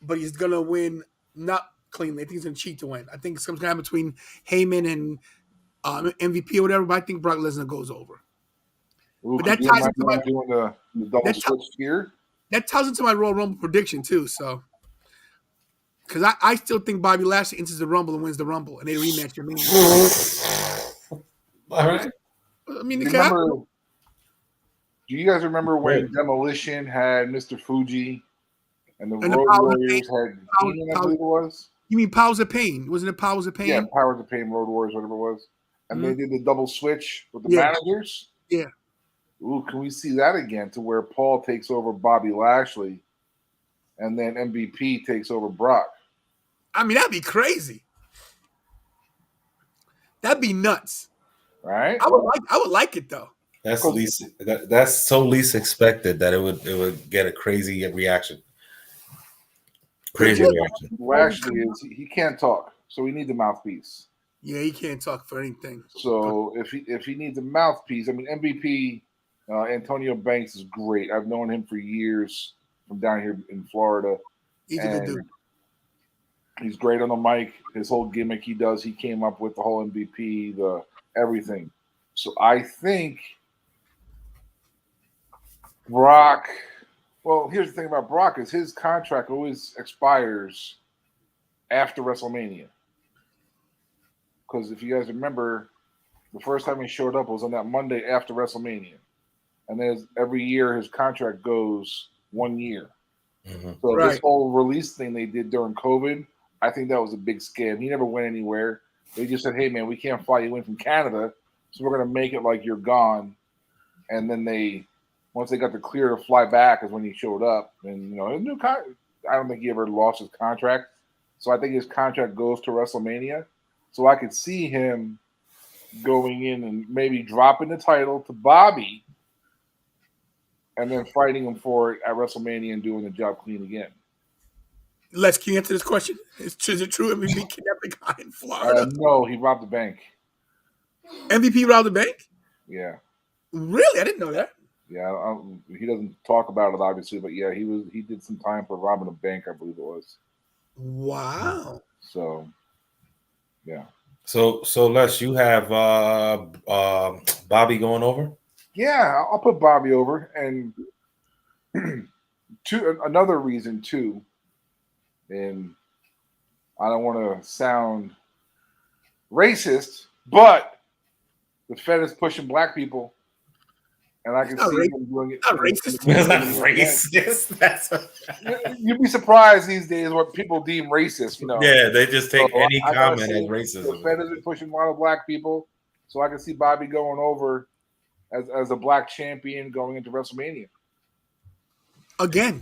but he's going to win not cleanly. I think he's going to cheat to win. I think it's some time between Heyman and MVP or whatever. But I think Brock Lesnar goes over. Ooh, but that ties into my doing the double switch here. That ties into my Royal Rumble prediction too. So, because I still think Bobby Lashley enters the Rumble and wins the Rumble, and they rematch your man. All right. I mean, do you guys remember when Demolition had Mr. Fuji and the And Road Warriors had Powers, I believe it was? You mean Powers of Pain? Wasn't it Powers of Pain? Yeah, Powers of Pain, Road Warriors, whatever it was. And they did the double switch with the managers. Yeah. Ooh, can we see that again to where Paul takes over Bobby Lashley and then MVP takes over Brock? I mean, that'd be crazy. That'd be nuts. Right? I would like it though. That's least. That's so least expected that it would get a crazy reaction. Crazy reaction. Lashley he can't talk, so we need the mouthpiece. Yeah, he can't talk for anything. So if he needs a mouthpiece, I mean MVP Antonio Banks is great. I've known him for years from down here in Florida. He's a good dude. He's great on the mic. His whole gimmick he came up with the whole MVP, the everything. So I think Brock. Well, here's the thing about Brock is his contract always expires after WrestleMania. Because if you guys remember, The first time he showed up was on that Monday after WrestleMania. And then every year his contract goes 1 year. Mm-hmm. So Right. this whole release thing they did during COVID, I think that was a big scam. He never went anywhere. They just said, hey, man, we can't fly you in from Canada, so we're going to make it like you're gone. And then once they got the clear to fly back is when he showed up. And, I don't think he ever lost his contract. So I think his contract goes to WrestleMania. So I could see him going in and maybe dropping the title to Bobby and then fighting him for it at WrestleMania and doing the job clean again. Les, can you answer this question? Is it true MVP kidnapped the guy in Florida? No, he robbed the bank. MVP robbed the bank? Yeah. Really? I didn't know that. Yeah, he doesn't talk about it, obviously, but yeah, he did some time for robbing a bank, I believe it was. Wow. So, yeah. So Les, you have Bobby going over? Yeah, I'll put Bobby over. And another reason, too, and I don't want to sound racist, but the Fed is pushing black people, and I can see them doing it. Not racist. It's not racist. You'd be surprised these days what people deem racist. Yeah, they just take So any I gotta comment say, as racism. The Fed is pushing a lot of black people, so I can see Bobby going over as a black champion going into WrestleMania. Again.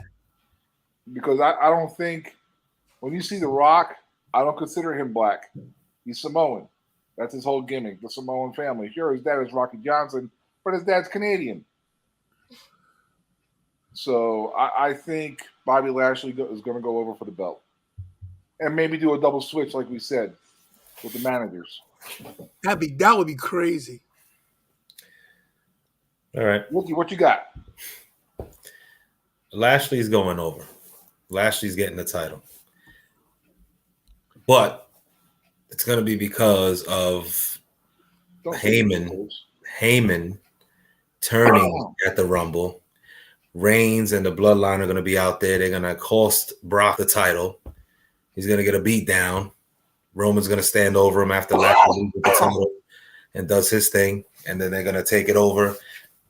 Because I don't think when you see The Rock, I don't consider him black. He's Samoan. That's his whole gimmick, the Samoan family. Sure, his dad is Rocky Johnson, but his dad's Canadian. So I think Bobby Lashley is going to go over for the belt. And maybe do a double switch, like we said, with the managers. That would be crazy. All right. What you got? Lashley's going over. Lashley's getting the title. But it's going to be because of Heyman turning at the Rumble. Reigns and the Bloodline are going to be out there. They're going to cost Brock the title. He's going to get a beat down. Roman's going to stand over him after Lashley loses the title and does his thing. And then they're going to take it over,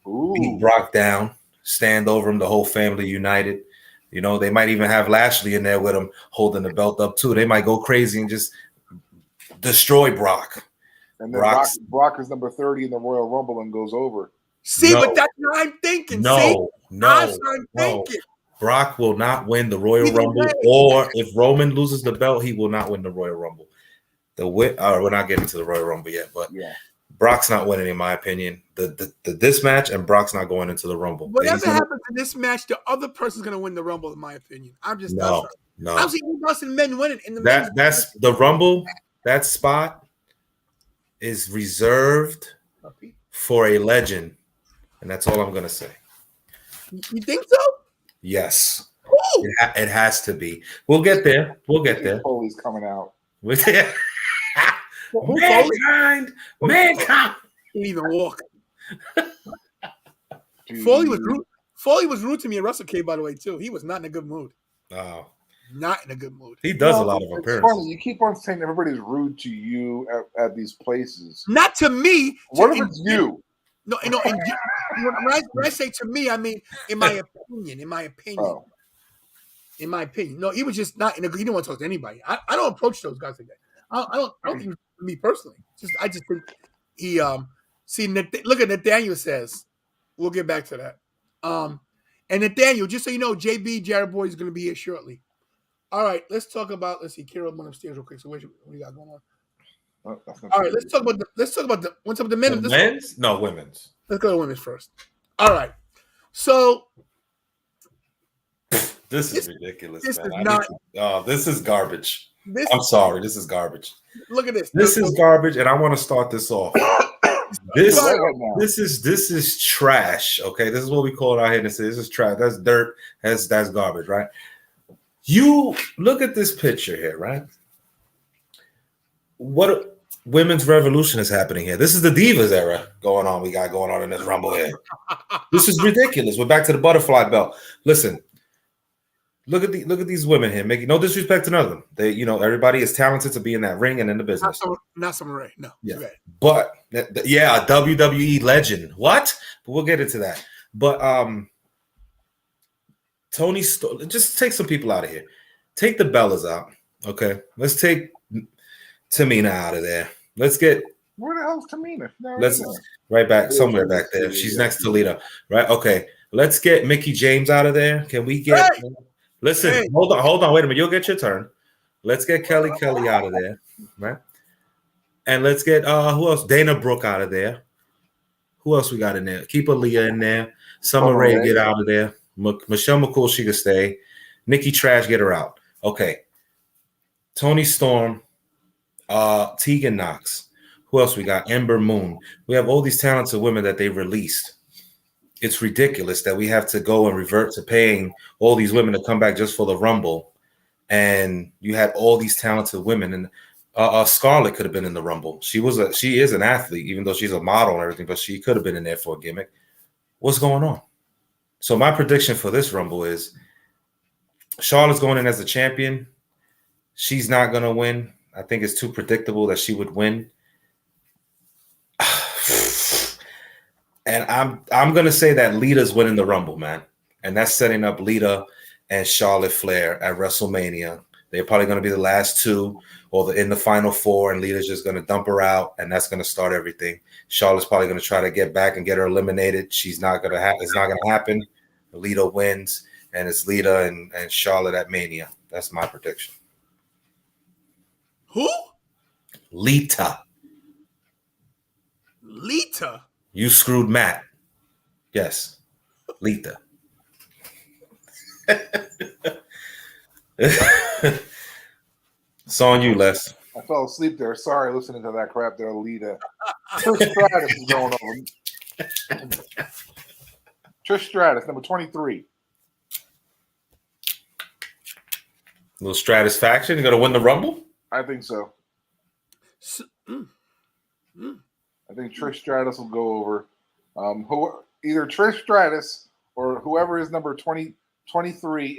beat Brock down, stand over him, the whole family united. They might even have Lashley in there with him holding the belt up too. They might go crazy and just destroy Brock. And then Brock is number 30 in the Royal Rumble and goes over. See, but that's what I'm thinking. No. Brock will not win the Royal Rumble, or if Roman loses the belt, he will not win the Royal Rumble. We're not getting to the Royal Rumble yet, but yeah. Brock's not winning, in my opinion. This match, and Brock's not going into the Rumble. Whatever happens in this match, the other person's going to win the Rumble, in my opinion. I'm just no. I'm seeing us and men winning in the that's the Rumble. That spot is reserved for a legend, and that's all I'm going to say. You think so? Yes. It has to be. We'll get there. Foley's coming out. Mankind. Didn't even walk. Foley was rude to me at WrestleCade, by the way, too. He was not in a good mood. Oh. Not in a good mood. He does a lot of appearances. Funny. You keep on saying everybody's rude to you at these places. Not to me. What if it's you? No. When I say to me, I mean in my opinion. Oh. In my opinion. No, he was just not in a good. He didn't want to talk to anybody. I don't approach those guys like that. I don't think it was me personally. I just think he look at Nathaniel says. We'll get back to that. And Nathaniel, just so you know, JB Jared Boy is going to be here shortly. All right, let's talk about. Let's see, Kira went upstairs real quick. So what do you got going on? All right, let's talk about the men. The men's? No, women's. Let's go to women's first. All right. So this is ridiculous. This man. is not. This is garbage. I'm sorry. This is garbage. Look at this. This is garbage, and I want to start this off. This is trash. Okay, this is what we call it out here. This is trash. That's dirt. That's garbage, right? You look at this picture here, right? What women's revolution is happening here? This is the Divas era going on. We got going on in this Rumble here. This is ridiculous. We're back to the butterfly belt. Listen, look at these women here. Making no disrespect to none of them. They, everybody is talented to be in that ring and in the business. Not Summer Rae. No. Yeah. But yeah, a WWE legend. What? But we'll get into that. But Tony, just take some people out of here. Take the Bellas out. Okay. Let's take Tamina out of there. Let's get. Where the hell's Tamina? Right back somewhere back there. She's next to Lita. Right. Okay. Let's get Mickie James out of there. Can we get? Hey! Listen. Hey. Hold on. Wait a minute. You'll get your turn. Let's get Kelly out of there. Right. And let's get who else? Dana Brooke out of there. Who else we got in there? Keep Aaliyah in there. Summer Rae get out of there. Michelle McCool, she could stay. Nikki Trash, get her out. Okay. Toni Storm, Tegan Knox. Who else we got? Ember Moon. We have all these talented women that they released. It's ridiculous that we have to go and revert to paying all these women to come back just for the Rumble. And you had all these talented women. And Scarlett could have been in the Rumble. She is an athlete, even though she's a model and everything, but she could have been in there for a gimmick. What's going on? So my prediction for this Rumble is Charlotte's going in as a champion. She's not going to win. I think it's too predictable that she would win. And I'm going to say that Lita's winning the Rumble, man. And that's setting up Lita and Charlotte Flair at WrestleMania. They're probably going to be the last two or in the final four, and Lita's just going to dump her out, and that's going to start everything. Charlotte's probably going to try to get back and get her eliminated. It's not going to happen. Lita wins, and it's Lita and Charlotte at Mania. That's my prediction. Who? Lita. Lita? You screwed Matt. Yes. Lita. It's on you, Les. I fell asleep there. Sorry, listening to that crap there, Lita. Trish Stratus is going over. Trish Stratus, number 23. Little Stratus faction. You going to win the Rumble? I think so. I think Trish Stratus will go over. Either Trish Stratus or whoever is number 23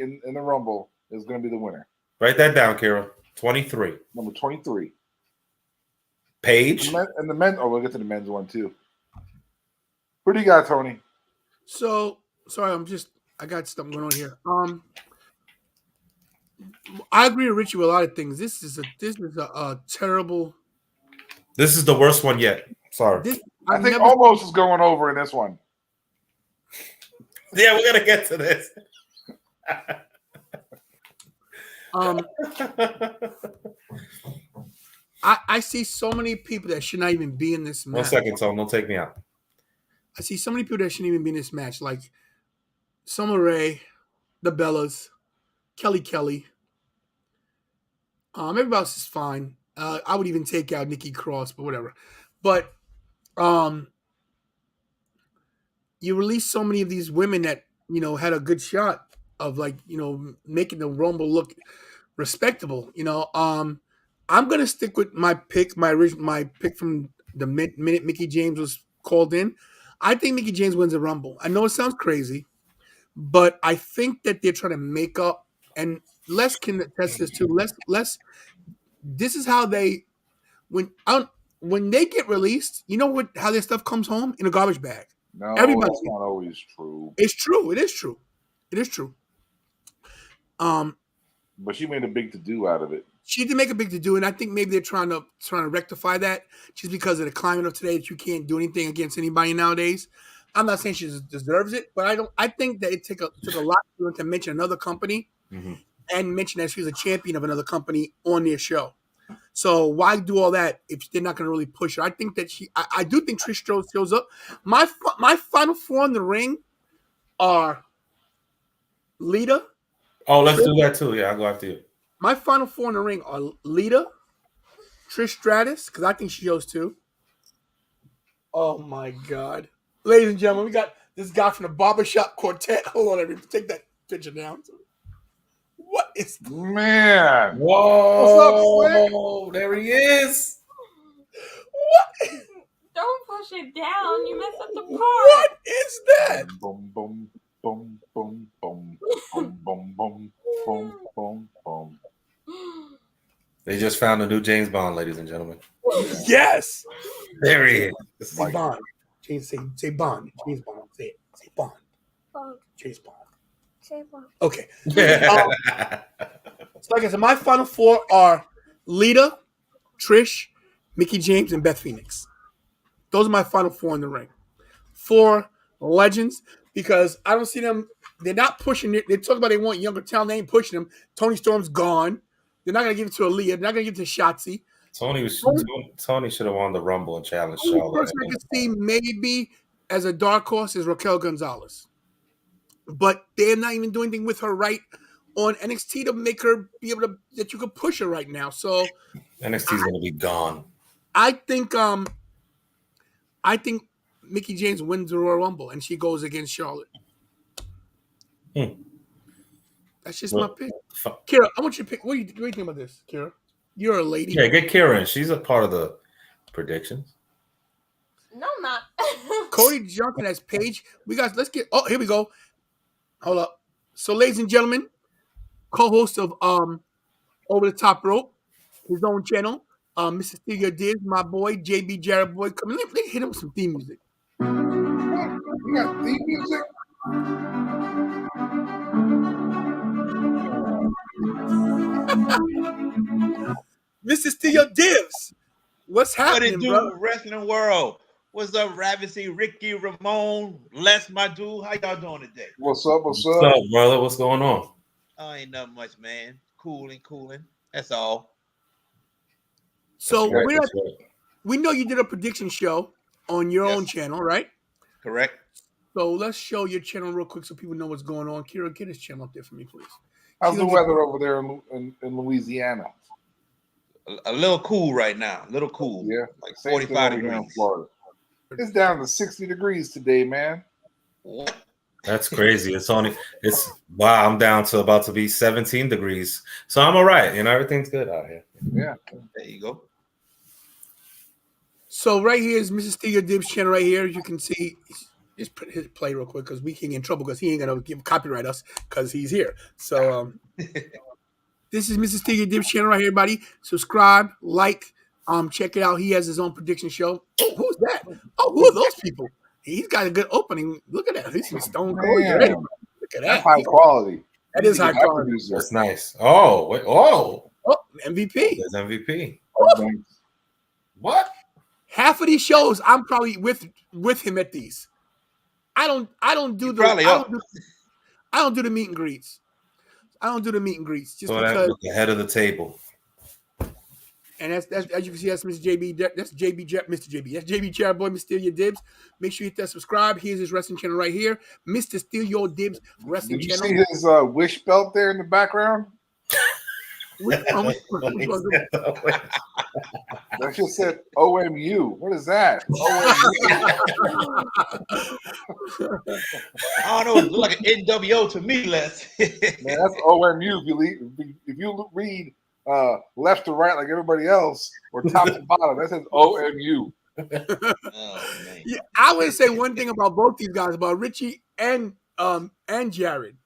in the Rumble is going to be the winner. Write that down, Kira. 23. Number 23. Paige? And the men. Oh, we'll get to the men's one, too. Who do you got, Tony? So, sorry, I got something going on here. I agree with Richie with a lot of things. This is a terrible. This is the worst one yet. Sorry. I think Almost is going over in this one. Yeah, we're gonna get to this. I see so many people that should not even be in this match. 1 second, Tom. Don't take me out. I see so many people that shouldn't even be in this match, like Summer Rae, the Bellas, Kelly. Everybody else is fine. I would even take out Nikki Cross, but whatever. But you release so many of these women that had a good shot of making the Rumble look respectable. I'm gonna stick with my pick, my pick from the minute Mickie James was called in. I think Mickie James wins the Rumble. I know it sounds crazy, but I think that they're trying to make up, and Les can attest this too. Les, this is how they when they get released, you know how their stuff comes home in a garbage bag. No, that's not always true. It's true. It is true. But she made a big to-do out of it. She did make a big to-do, and I think maybe they're trying to rectify that just because of the climate of today that you can't do anything against anybody nowadays. I'm not saying she deserves it, but I think that it took a lot to mention another company and mention that she's a champion of another company on their show. So why do all that if they're not going to really push her? I think that I do think Trish Stratus shows up. My final four in the ring are Lita. Oh, let's do that too. Yeah, I'll go after you. My final four in the ring are Lita, Trish Stratus, because I think she goes too. Oh my God. Ladies and gentlemen, we got this guy from the Barbershop Quartet. Hold on, everybody. Take that picture down. What is that? Man? Whoa! What's up, Slick? There he is. What? Don't push it down. You messed up the part. What is that? Boom, boom, boom, boom, boom, boom, boom, boom, boom, boom, boom. They just found a new James Bond, ladies and gentlemen. Yes. There he is. Say Bond. James, say Bond. James Bond. Say it. Say Bond. Bond. James Bond. Say Bond. Okay. So like I said, my final four are Lita, Trish, Mickey James, and Beth Phoenix. Those are my final four in the ring. 4 legends, because I don't see them. They're not pushing it. They talk about they want younger talent. They ain't pushing them. Tony Storm's gone. They're not going to give it to Aaliyah. They're not going to give it to Shotzi. Tony should have won the Rumble and challenged The only Charlotte. person I could see maybe as a dark horse is Raquel Gonzalez. But they're not even doing anything with her right on NXT to make her be able to, that you could push her right now. So NXT's going to be gone. I think Mickey James wins the Royal Rumble and she goes against Charlotte. That's just my pick. Kira, I want you to pick. What do you think about this, Kira? You're a lady. Yeah, get Kira in. She's a part of the predictions. No, I'm not. Cody Junkin has Paige. Let's get. Oh, here we go. Hold up. So, ladies and gentlemen, co-host of Over the Top Rope, his own channel, Mr. Steger Diz, my boy, JB Jarrett boy. Come on, let me hit him with some theme music. You got theme music? Mr. Steger Diz, what's What happening, it do, bro? wrestling world? What's up, Ravisi, Ricky, Ramon, Les, my dude? How y'all doing today? What's up? What's up, brother? What's going on? Oh, ain't nothing much, man. Cooling. That's all. So That's right. we know you did a prediction show on your own channel, right? Correct. So let's show your channel real quick so people know what's going on. Kira, get his channel up there for me, please. How's the weather over there in Louisiana? A little cool right now. A little cool. Yeah. Like Same thing 45 over here in degrees. Florida. It's down to 60 degrees today, man. What? That's crazy. Wow, I'm down to about to be 17 degrees. So I'm all right. Everything's good out here. Yeah. There you go. So right here is Mrs. Steger Dibs channel right here. As you can see, just hit play real quick because we can get in trouble because he ain't gonna copyright us because he's here. So this is Mrs. Steger Dibs channel right here, everybody. Subscribe, like, check it out. He has his own prediction show. Oh, who's that? Oh, who are those people? He's got a good opening. Look at that. He's Stone Cold. Look at that. That's high quality. That is high quality. That's nice. Oh, wait. Oh, MVP. There's MVP. Oh. What? Half of these shows, I'm probably with him at these. I don't do the meet and greets. I don't do the meet and greets just So because that's the head of the table. And that's as you can see, that's Mr. JB. That's Mr. JB. That's JB Chair Boy, Mr. Steal Your Dibs. Make sure you hit that subscribe. Here's his wrestling channel right here. Mr. Steal Your Dibs wrestling Did you channel. see his wish belt there in the background? That just said OMU. What is that? I don't know. It look like an NWO to me, Les. Man, that's OMU. If you read left to right like everybody else, or top to bottom, that says OMU. Oh, man. Yeah, I would say one thing about both these guys, about Richie and Jared.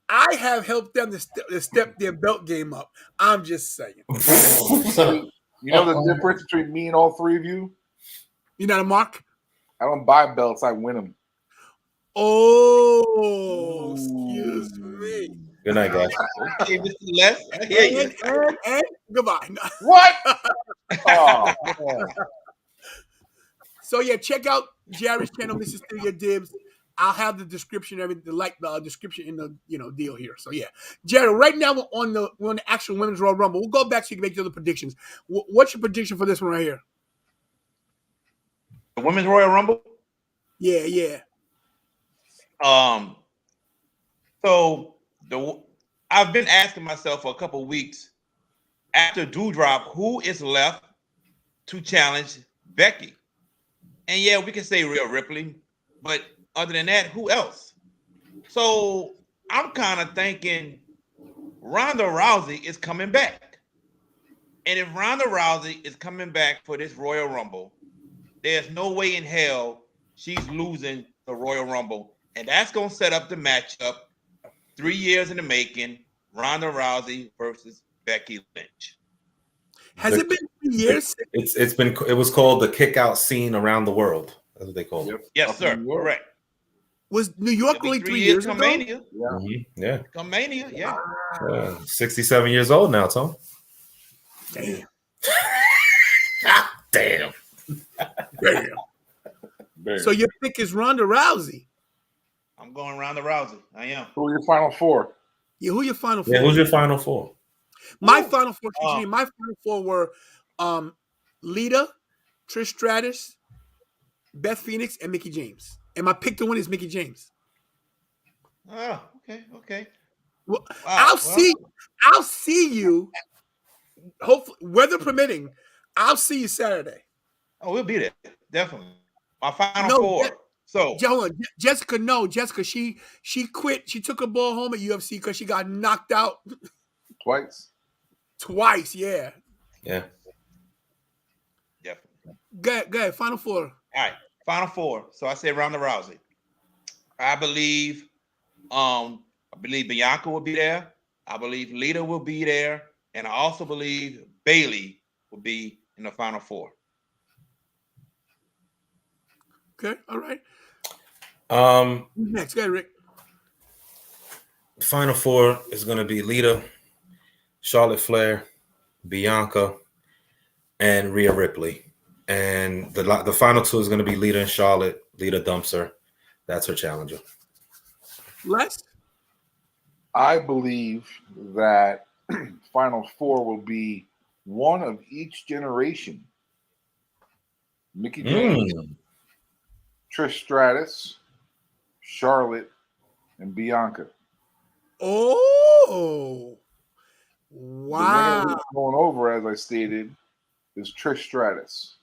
I have helped them to step their belt game up. I'm just saying. You know the difference between me and all three of you? You know the Mark? I don't buy belts, I win them. Oh, excuse me. Good night, guys. Okay, Mr. Les. I hear you. And goodbye. What? Oh, man. So yeah, check out Jared's channel, Mrs. Steal Your Dibs. I'll have the description, the description in the deal here. So yeah, Jared. Right now we're on the actual Women's Royal Rumble. We'll go back so you can make the other predictions. What's your prediction for this one right here? The Women's Royal Rumble? Yeah. So I've been asking myself for a couple of weeks after Doudrop, who is left to challenge Becky? And yeah, we can say Rhea Ripley, but other than that, who else? So I'm kind of thinking Ronda Rousey is coming back. And if Ronda Rousey is coming back for this Royal Rumble, there's no way in hell she's losing the Royal Rumble. And that's going to set up the matchup 3 years in the making. Ronda Rousey versus Becky Lynch. Has it been 3 years? It was called the kick out scene around the world. That's what they call it. Yes, Up sir. in New York. Correct. Was New York It'll be only 3 years come ago? Mania. Yeah. Yeah. Come Mania, yeah. 67 years old now, Tom. Damn. Damn. Damn. Damn. So your pick is Ronda Rousey. I'm going Ronda Rousey. I am. Who are your final four? Yeah, who your final four? Yeah, who's your final four? My final four, Oh. my final four were Lita, Trish Stratus, Beth Phoenix, and Mickie James. And my pick to win is Mickie James. Oh, okay. Well, Wow, I'll see you. Hopefully, weather permitting, I'll see you Saturday. Oh, we'll be there. Definitely. My final No, four. So Hold on. Jessica, she quit. She took a ball home at UFC because she got knocked out Twice. twice. Yeah. Yeah. definitely. Go ahead. Final four. All right. Final four. So I say Ronda Rousey. I believe Bianca will be there. I believe Lita will be there. And I also believe Bayley will be in the final four. Okay. All right. Who's Next. Go ahead, Rick. Final four is going to be Lita, Charlotte Flair, Bianca, and Rhea Ripley. And the final two is going to be Lita and Charlotte. Lita dumps her. That's her challenger. Les? I believe that final four will be one of each generation. Mickie James, Trish Stratus, Charlotte, and Bianca. Oh. The winner Wow. who's going over, as I stated, is Trish Stratus.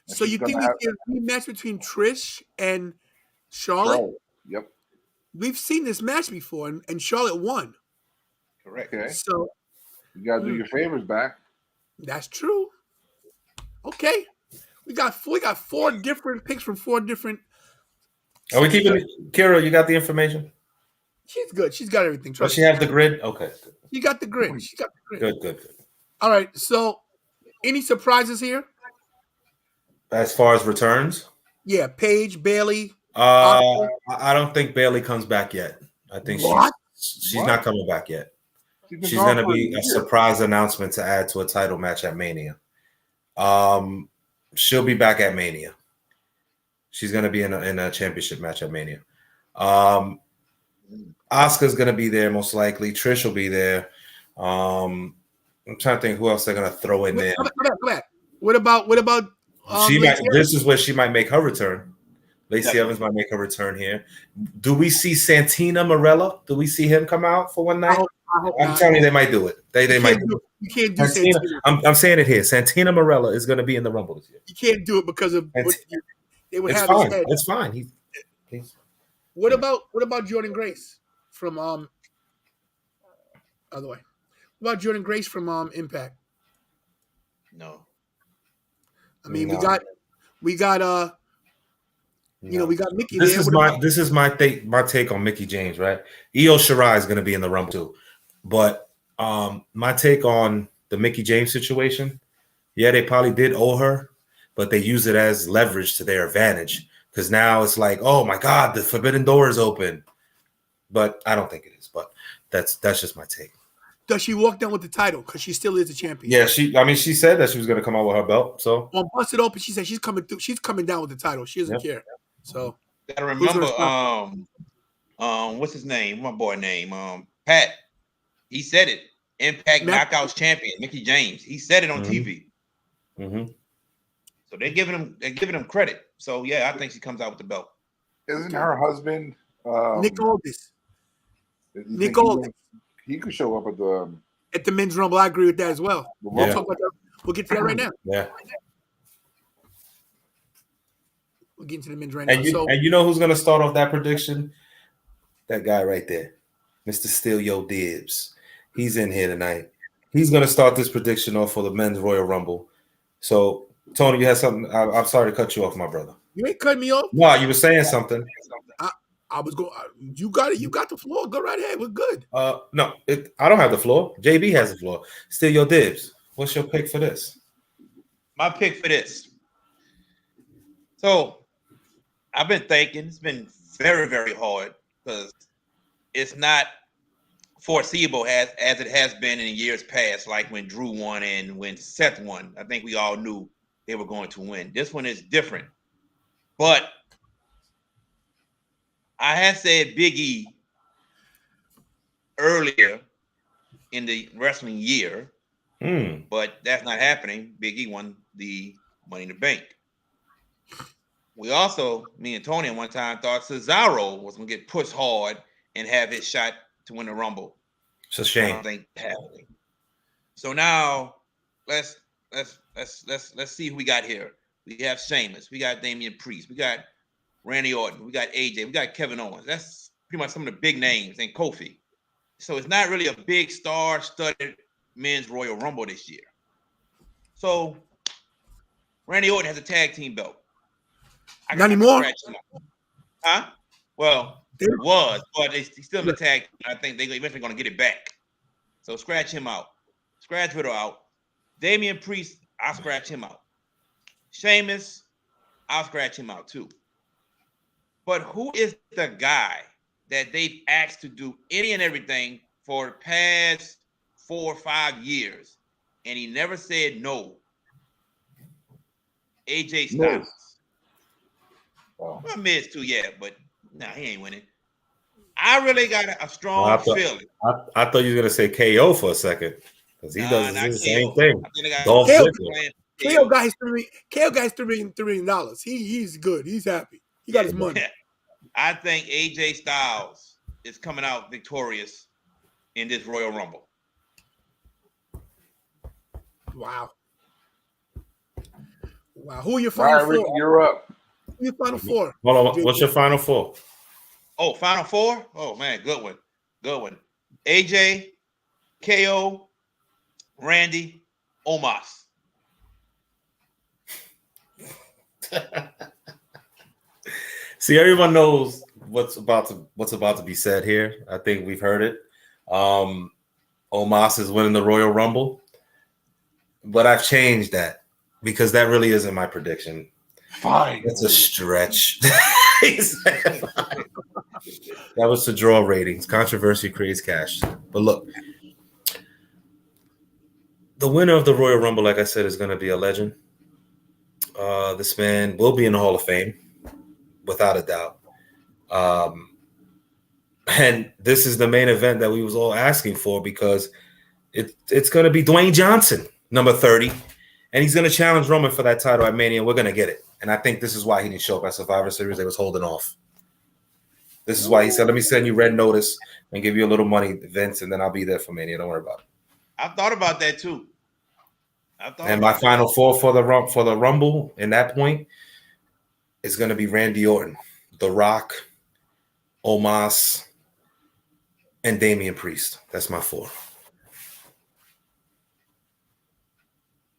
And So she's you gonna think we have see a rematch between Trish and Charlotte? Charlotte. Yep. We've seen this match before, and Charlotte won. Correct. Okay. So You got to do your favors back. that's true. Okay. We got four different picks from four different. Are we keeping it? Kira, you got the information? She's good. She's got everything. Does Trust she me. have the grid? Okay. She got the grid. She got the grid. Good. All right. So, any surprises here? As far as returns, Yeah, Paige, Bailey. I don't think Bailey comes back yet. I think What? she's What? not coming back yet. been She's gone going to for a be year. a surprise announcement to add to a title match at Mania. She'll be back at Mania. She's going to be in a championship match at Mania. Asuka's going to be there most likely. Trish will be there. I'm trying to think who else they're going to throw in there. Go back. What about Lacey This is where she might make her return. Lacey Definitely. Evans might make her return here. Do we see Santina Morella? Do we see him come out for one night? I hope I'm not. telling you, they might do it. They might do it. You can't do Santina, Santina. I'm saying it here. Santina Morella is going to be in the Rumble this year. You can't do it because of what they would It's have his fine. head. It's fine. He's What about Jordan Grace from other way? What about Jordan Grace from Impact? No. I mean, No. we got we got Mickey This there. is my take on Mickie James, right? Io Shirai is going to be in the Rumble too, but my take on the Mickie James situation, yeah, they probably did owe her, but they use it as leverage to their advantage because now it's like, oh my God, the forbidden door is open, but I don't think it is. But that's just my take. Does she walk down with the title? Because she still is the champion. Yeah, she said that she was going to come out with her belt, so On Busted Open, she said she's coming through. She's coming down with the title. She doesn't care. So Gotta Who's remember, gonna what's his name? My boy name, Pat. He said it. Impact Matt- Knockouts champion, Mickie James. He said it on Mhm. TV. mm-hmm. So they're giving him credit. So yeah, I think she comes out with the belt. Isn't her husband Nick Aldis you Nick think Aldis he could show up at the at the men's rumble. I agree with that as well. We'll Yeah. talk about that. We'll get to that right now. Yeah. We'll get into the men's right now. And So you know who's going to start off that prediction? That guy right there, Mr. Steal Yo DIBS. He's in here tonight. He's going to start this prediction off for the men's Royal Rumble. So, Tony, you had something. I'm sorry to cut you off, my brother. you ain't cutting me off. No, you were saying something. I was going. You got it. You got the floor. Go right ahead. We're good. No, I don't have the floor. JB has the floor. Still your dibs. What's your pick for this? My pick for this. So I've been thinking. It's been very, very hard because it's not foreseeable as it has been in years past, like when Drew won and when Seth won. I think we all knew they were going to win. This one is different. But I had said Big E earlier in the wrestling year, but that's not happening. Big E won the Money in the Bank. We also, me and Tony at one time thought Cesaro was going to get pushed hard and have his shot to win the Rumble. It's a shame. I don't think that's happening. So now let's see who we got here. We have Sheamus, we got Damian Priest, we got Randy Orton, we got AJ, we got Kevin Owens. That's pretty much some of the big names, and Kofi. So it's not really a big star-studded men's Royal Rumble this year. So Randy Orton has a tag team belt. Not anymore. Huh? Well, it was, but he's still in the tag team. I think they're eventually going to get it back. So scratch him out. Scratch Riddle out. Damian Priest, I'll scratch him out. Sheamus, I'll scratch him out too. But who is the guy that they've asked to do any and everything for the past 4 or 5 years, and he never said no? AJ Styles. Well, Miz too, yeah, but nah, he ain't winning. I really got a strong feeling. I thought you were gonna say KO for a second because he does the same thing. KO got his $3 million. He's good. He's happy. He got his money. I think AJ Styles is coming out victorious in this Royal Rumble. Wow. Who are your final four? Ricky, you're up. Who your final four? Hold on. What's your final four? Oh, final four? Oh, man. Good one. Good one. AJ, KO, Randy, Omos. See, everyone knows what's about to be said here. I think we've heard it. Omos is winning the Royal Rumble, but I've changed that because that really isn't my prediction. Fine, it's a stretch. That was to draw ratings. Controversy creates cash. But look, the winner of the Royal Rumble, like I said, is going to be a legend. This man will be in the Hall of Fame, without a doubt. And this is the main event that we was all asking for because it's going to be Dwayne Johnson, number 30, and he's going to challenge Roman for that title at Mania. We're going to get it. And I think this is why he didn't show up at Survivor Series. They was holding off. This is why he said, let me send you red notice and give you a little money, Vince, and then I'll be there for Mania. Don't worry about it. I thought about that too. And my final four for the Rumble in that point is going to be Randy Orton, The Rock, Omos, and Damian Priest. That's my four.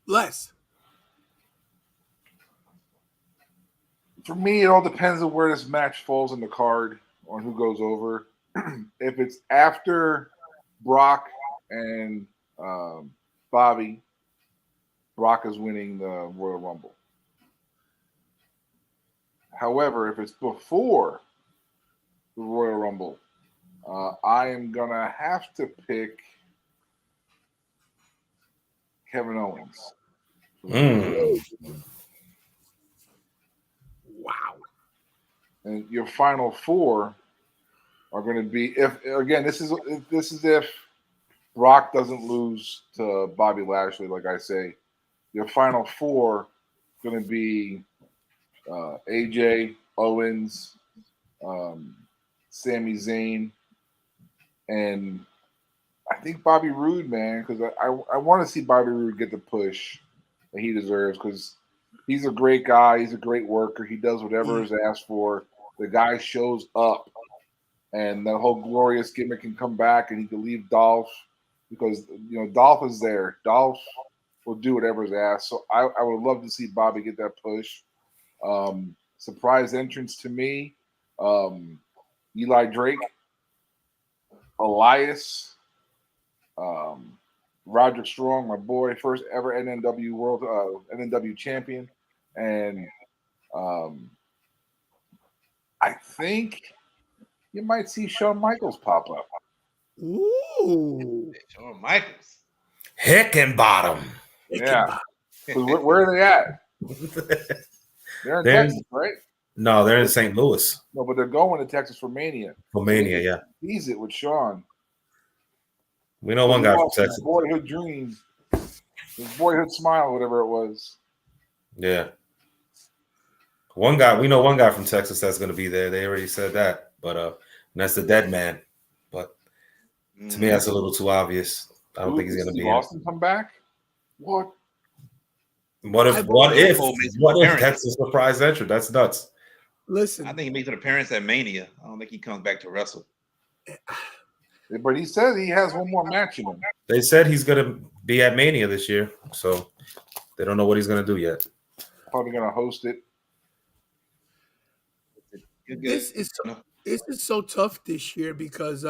Les. For me, it all depends on where this match falls in the card, on who goes over. If it's after Brock and Bobby, Brock is winning the Royal Rumble. However, if it's before the Royal Rumble, I am going to have to pick Kevin Owens. Wow. And your final four are going to be this is if Brock doesn't lose to Bobby Lashley, like I say. Your final four going to be AJ, Owens, Sami Zayn, and I think Bobby Roode, man, because I want to see Bobby Roode get the push that he deserves because he's a great guy. He's a great worker. He does whatever is asked for. The guy shows up, and that whole glorious gimmick can come back, and he can leave Dolph because Dolph is there. Dolph will do whatever is asked. So I would love to see Bobby get that push. Surprise entrance to me. Eli Drake, Elias, Roger Strong, my boy, first ever NNW champion, and I think you might see Shawn Michaels pop up. Ooh. Shawn Michaels. Hickenbottom. Yeah. Where are they at? They're in Texas, right? No, they're in St. Louis. No, but they're going to Texas for Mania. For Mania, yeah. Tease it with Shawn. We know one guy from Texas. Boyhood dreams. His boyhood smile, whatever it was. Yeah. One guy, we know one guy from Texas that's going to be there. They already said that, but and that's the Dead Man. But to me, that's a little too obvious. I don't think he's going to be. Austin come back? What? What if that's a surprise entrant? That's nuts. Listen, I think he makes an appearance at Mania. I don't think he comes back to wrestle. But he said he has one more match in him. They said he's going to be at Mania this year, so they don't know what he's going to do yet. Probably going to host it. This is so tough this year because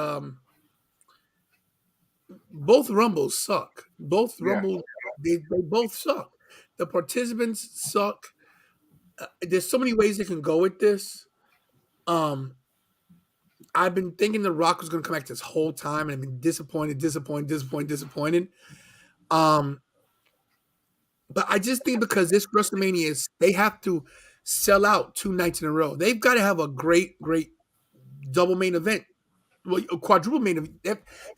both Rumbles suck. Both Rumbles, they both suck. The participants suck. There's so many ways they can go with this. I've been thinking The Rock was going to come back this whole time, and I've been disappointed. But I just think because this WrestleMania is, they have to sell out 2 nights in a row. They've got to have a great double main event, well, a quadruple main event. They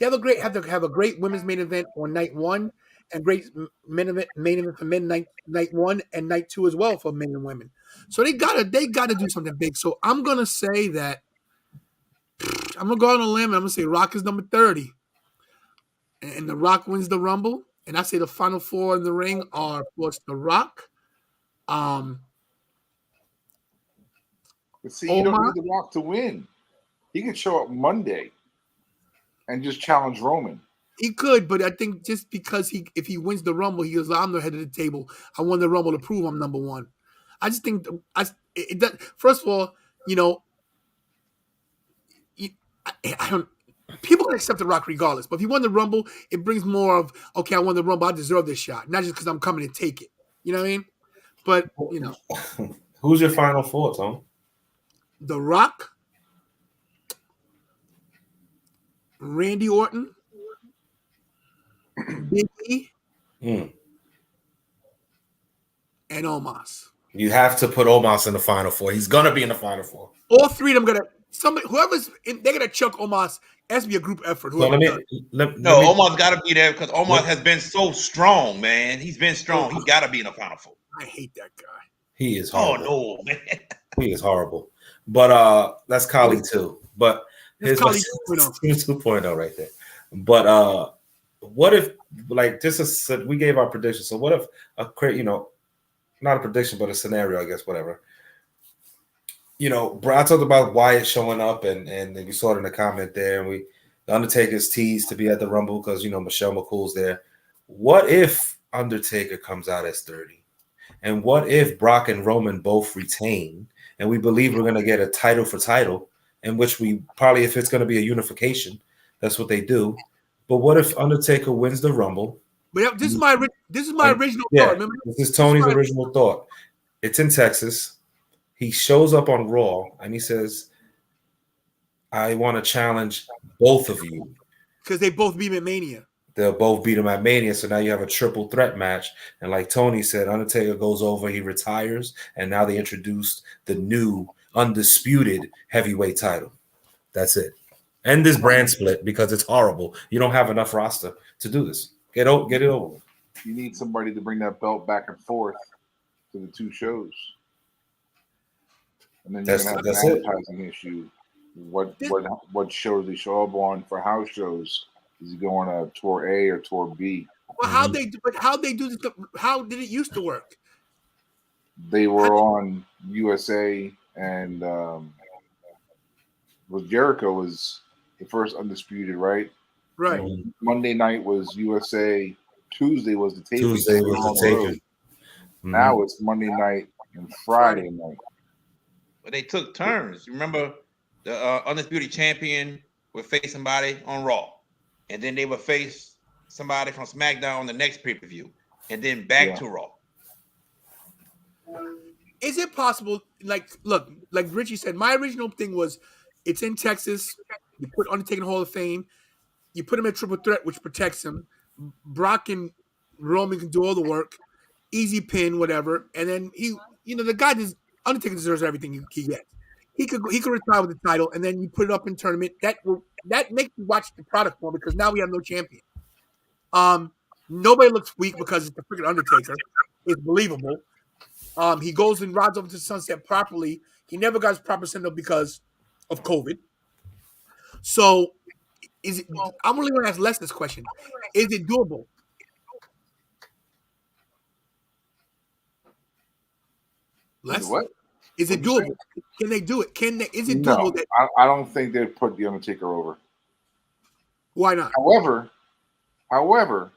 have to have a great women's main event on night 1, and great main event for men night 1 and night 2 as well for men and women. So they gotta do something big. So I'm gonna say that I'm gonna go out on a limb and I'm gonna say Rock is number 30, and The Rock wins the Rumble. And I say the final 4 in the ring are, of course, The Rock. But see, you don't need The Rock to win. He could show up Monday and just challenge Roman. He could, but I think just because if he wins the Rumble, he goes, I'm the head of the table. I won the Rumble to prove I'm number 1. I just think first of all, I don't. People can accept The Rock regardless, but if he won the Rumble, it brings more of, okay, I won the Rumble, I deserve this shot, not just because I'm coming to take it. You know what I mean? But who's your final 4, Tom? The Rock, Randy Orton, Big E, and Omos. You have to put Omos in the final 4. He's gonna be in the final 4. All 3 of them they're gonna chuck Omos. It has to be a group effort. Omos got to be there because Omos has been so strong, man. He's been strong. He got to be in the final 4. I hate that guy. He is horrible. Oh no, man. He is horrible. But that's Kali too. But here's Kali 2.0 right there. But what if, like, we gave our prediction. So what if not a prediction, but a scenario, I guess, whatever. I talked about Wyatt showing up, and we saw it in the comment there. And the Undertaker's teased to be at the Rumble because Michelle McCool's there. What if Undertaker comes out as 30? And what if Brock and Roman both retain? And we believe we're going to get a title for title, in which we probably, if it's going to be a unification, that's what they do. But what if Undertaker wins the Rumble? But this is my original thought. Remember? This is Tony's original thought. It's in Texas. He shows up on Raw and he says, I want to challenge both of you. Because they both beat him at Mania. They'll both beat him at Mania. So now you have a triple threat match. And like Tony said, Undertaker goes over, he retires. And now they introduced the new undisputed heavyweight title. That's it. End this brand split because it's horrible. You don't have enough roster to do this. Get it over. You need somebody to bring that belt back and forth to the 2 shows. And then you're going to have an advertising issue. What shows they show up on for house shows? Is he going to tour A or tour B? Well, how they do this? How did it used to work? They were on USA, and Jericho was the first undisputed, right? Right. Monday night was USA. Tuesday was the taping. Now it's Monday night and Friday night. But they took turns. You remember the undisputed champion would face somebody on Raw, and then they would face somebody from SmackDown on the next pay-per-view, and then back to Raw. Is it possible? Like, look, like Richie said, my original thing was, it's in Texas. You put Undertaker in the Hall of Fame. You put him at triple threat, which protects him. Brock and Roman can do all the work. Easy pin, whatever. And then the guy Undertaker deserves everything he gets. He could retire with the title, and then you put it up in tournament. That makes you watch the product more, because now we have no champion. Nobody looks weak because it's the freaking Undertaker. It's believable. He goes and rides over to Sunset properly. He never got his proper send up because of COVID. So, I'm really going to ask Les this question: is it doable? Les, what? Is it doable? Can they do it? Is it No, doable? I don't think they'd put the Undertaker over. Why not? However,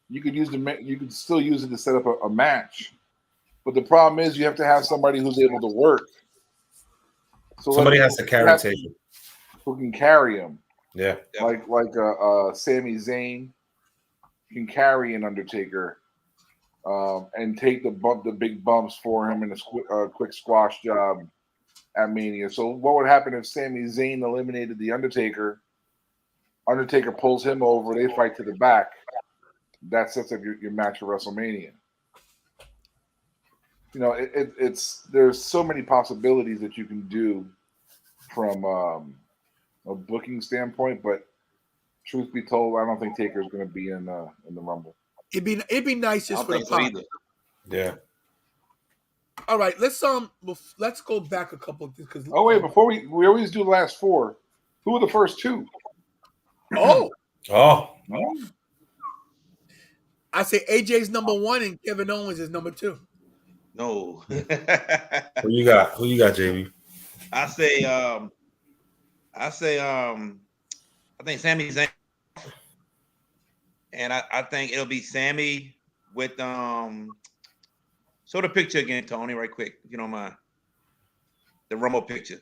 you could still use it to set up a match. But the problem is you have to have somebody who's able to work. So somebody has to carry Taker. Who can carry him. Yeah. Like Sami Zayn can carry an Undertaker and take the big bumps for him in a quick squash job at Mania. So what would happen if Sami Zayn eliminated the Undertaker? Undertaker pulls him over, they fight to the back. That sets up your match for WrestleMania. There's so many possibilities that you can do from a booking standpoint, but truth be told, I don't think Taker's going to be in the Rumble. It'd be nice just for the so pop. Yeah. All right, let's go back a couple of things, because Before we always do the last four. Who were the first two? Oh. No. I say AJ's number 1 and Kevin Owens is number 2. No. Who you got, JB? I think Sami Zayn, and I think it'll be Sami with show the picture again, Tony, right quick, if you don't mind. The Rumble picture.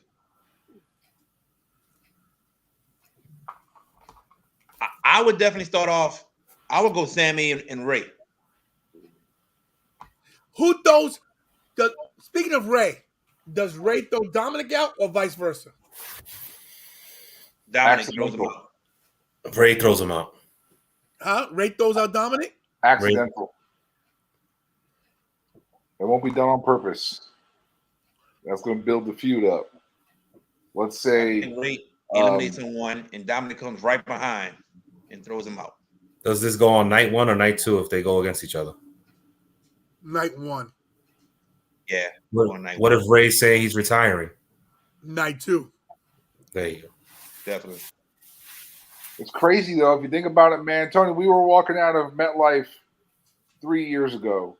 I would definitely start off. I would go Sami and Ray. Who throws? Speaking of Ray, does Ray throw Dominic out or vice versa? Dominic throws him out. Ray throws him out. Huh? Ray throws out Dominic? Accidental. It won't be done on purpose. That's going to build the feud up. Let's say Ray eliminates someone, and Dominic comes right behind and throws him out. Does this go on night 1 or night 2 if they go against each other? Night 1. Yeah. What if Ray's saying he's retiring? Night 2. There you go. Definitely. It's crazy, though, if you think about it, man. Tony, we were walking out of MetLife 3 years ago.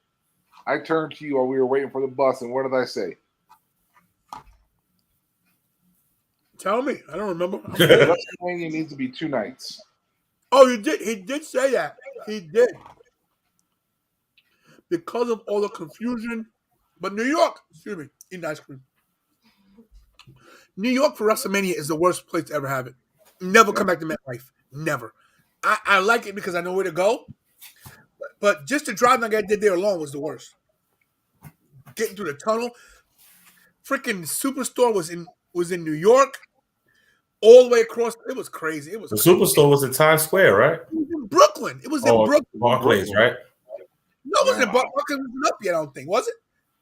I turned to you while we were waiting for the bus, and what did I say? Tell me. I don't remember. WrestleMania needs to be 2 nights. Oh, you did. He did say that. He did. Because of all the confusion. But New York, excuse me, eating ice cream. New York for WrestleMania is the worst place to ever have it. Never come back to MetLife. Never. I like it because I know where to go. But just the drive like I did there alone was the worst. Getting through the tunnel. Freaking Superstore was in New York. All the way across. It was crazy. The Superstore was in Times Square, right? It was in Brooklyn. It was in Brooklyn. Barclays, right? No, it wasn't in Brooklyn. It wasn't up yet, I don't think. Was it?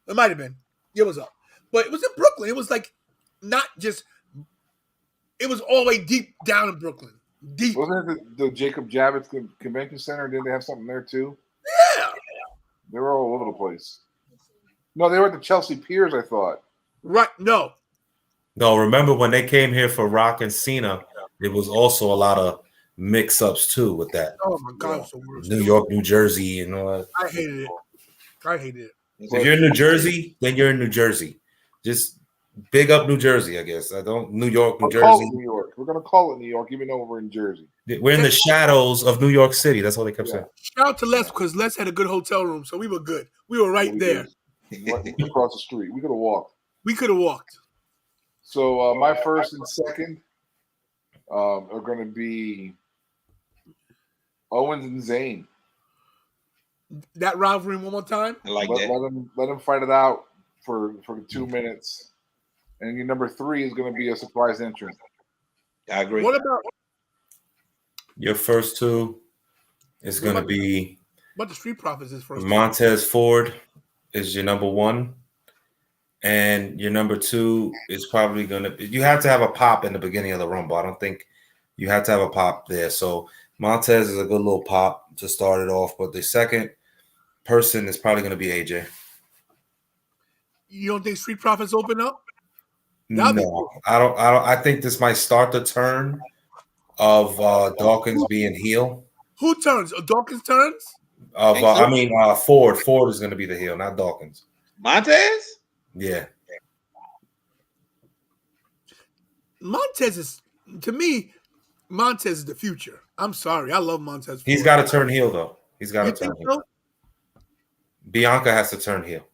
It might have been. It was up. But it was in Brooklyn. It was like not just – it was all the way deep down in Brooklyn. Deep. Wasn't it the Jacob Javits Convention Center? Didn't they have something there too? Yeah. They were all over the place. No, they were at the Chelsea Piers, I thought. Right. No, remember when they came here for Rock and Cena, there was also a lot of mix-ups too with that. Oh, my God. It was so worse. New York, New Jersey, and all that. I hated it. If you're in New Jersey, then you're in New Jersey. Just big up New Jersey, I guess. New York, New Jersey. New York. We're gonna call it New York, even though we're in Jersey. We're in the shadows of New York City. That's what they kept saying. Shout out to Les because Les had a good hotel room, so we were good. We were right there. Across the street. We could have walked. We could have walked. So my first and second are going to be Owens and Zayn. That rivalry one more time. I like Let that. them fight it out for 2 minutes. And your number 3 is going to be a surprise entrant. I agree. What about Your first two is going to be the Street Profits? Is first. Montez Ford is your number 1. And your number 2 is probably going to – you have to have a pop in the beginning of the Rumble. I don't think you have to have a pop there. So Montez is a good little pop to start it off. But the second person is probably going to be AJ. You don't think Street Profits open up? No, I don't. I think this might start the turn of Dawkins being heel. Who turns? Dawkins turns? Ford. Ford is going to be the heel, not Dawkins. Montez? Yeah. Montez is, to me, Montez is the future. I'm sorry. I love Montez. He's got to turn heel, though. He's got to turn heel. So? Bianca has to turn heel.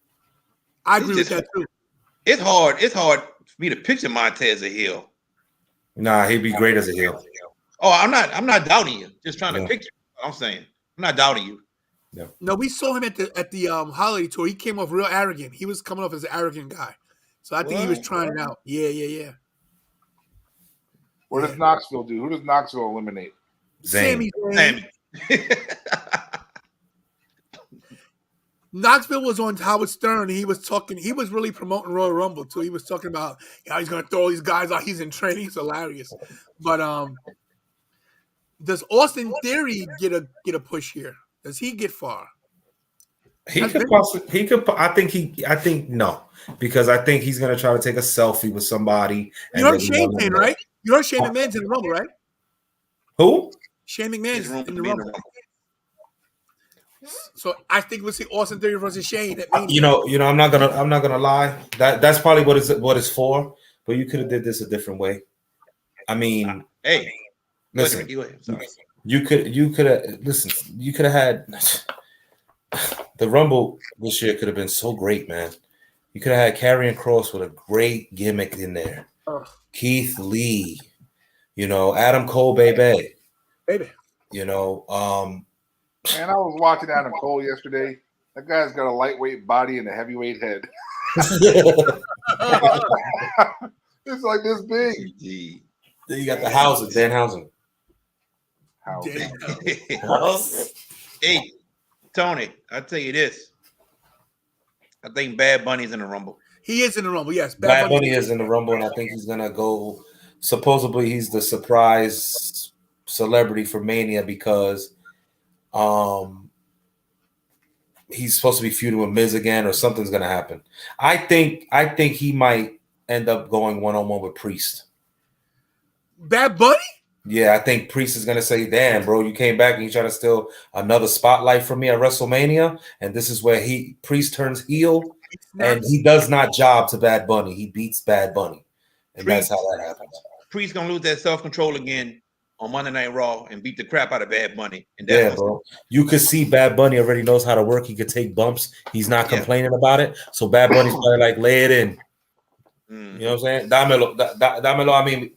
I agree with that, too. It's hard. It's hard for me to picture Montez a heel. Nah, he'd be great as a heel. Oh, I'm not doubting you. Just trying to picture what I'm saying. I'm not doubting you. Yeah. No, we saw him at the holiday tour. He came off real arrogant. He was coming off as an arrogant guy. So I think he was trying it out. Yeah. What does Knoxville do? Who does Knoxville eliminate? Sammy. Sammy. Knoxville was on Howard Stern, and he was really promoting Royal Rumble too. He was talking about how he's gonna throw all these guys out. He's in training. He's hilarious. But does Austin Theory get a push here? Does he get far? I think no, because I think he's gonna try to take a selfie with somebody. You heard Shane in, right? You heard Shane McMahon's in the Rumble, right? Who? Shane McMahon's in the Rumble. So I think we'll see Austin Theory versus Shane. You know, I'm not gonna lie. That's probably what it's for. But you could have did this a different way. I mean, hey, listen, sorry. you could have had the Rumble this year could have been so great, man. You could have had Karrion Kross with a great gimmick in there. Keith Lee, Adam Cole, baby. Man, I was watching Adam Cole yesterday. That guy's got a lightweight body and a heavyweight head. It's like this big. Then you got the Housen, Dan Housen. Hey, Tony, I'll tell you this. I think Bad Bunny's in the Rumble. He is in the Rumble, yes. Bad Bunny is in the Rumble, and I think he's going to go. Supposedly, he's the surprise celebrity for Mania because he's supposed to be feuding with Miz again, or something's going to happen. I think he might end up going one-on-one with Priest. Bad Bunny? Yeah, I think Priest is going to say, damn, bro, you came back and you trying to steal another spotlight from me at WrestleMania, and this is where Priest turns heel, and he does not job to Bad Bunny. He beats Bad Bunny, and that's how that happens. Priest going to lose that self-control again on Monday Night Raw and beat the crap out of Bad Bunny. And yeah, bro. You could see Bad Bunny already knows how to work. He could take bumps. He's not complaining about it. So Bad Bunny's probably like, lay it in. You know what I'm saying? Dámelo, I mean,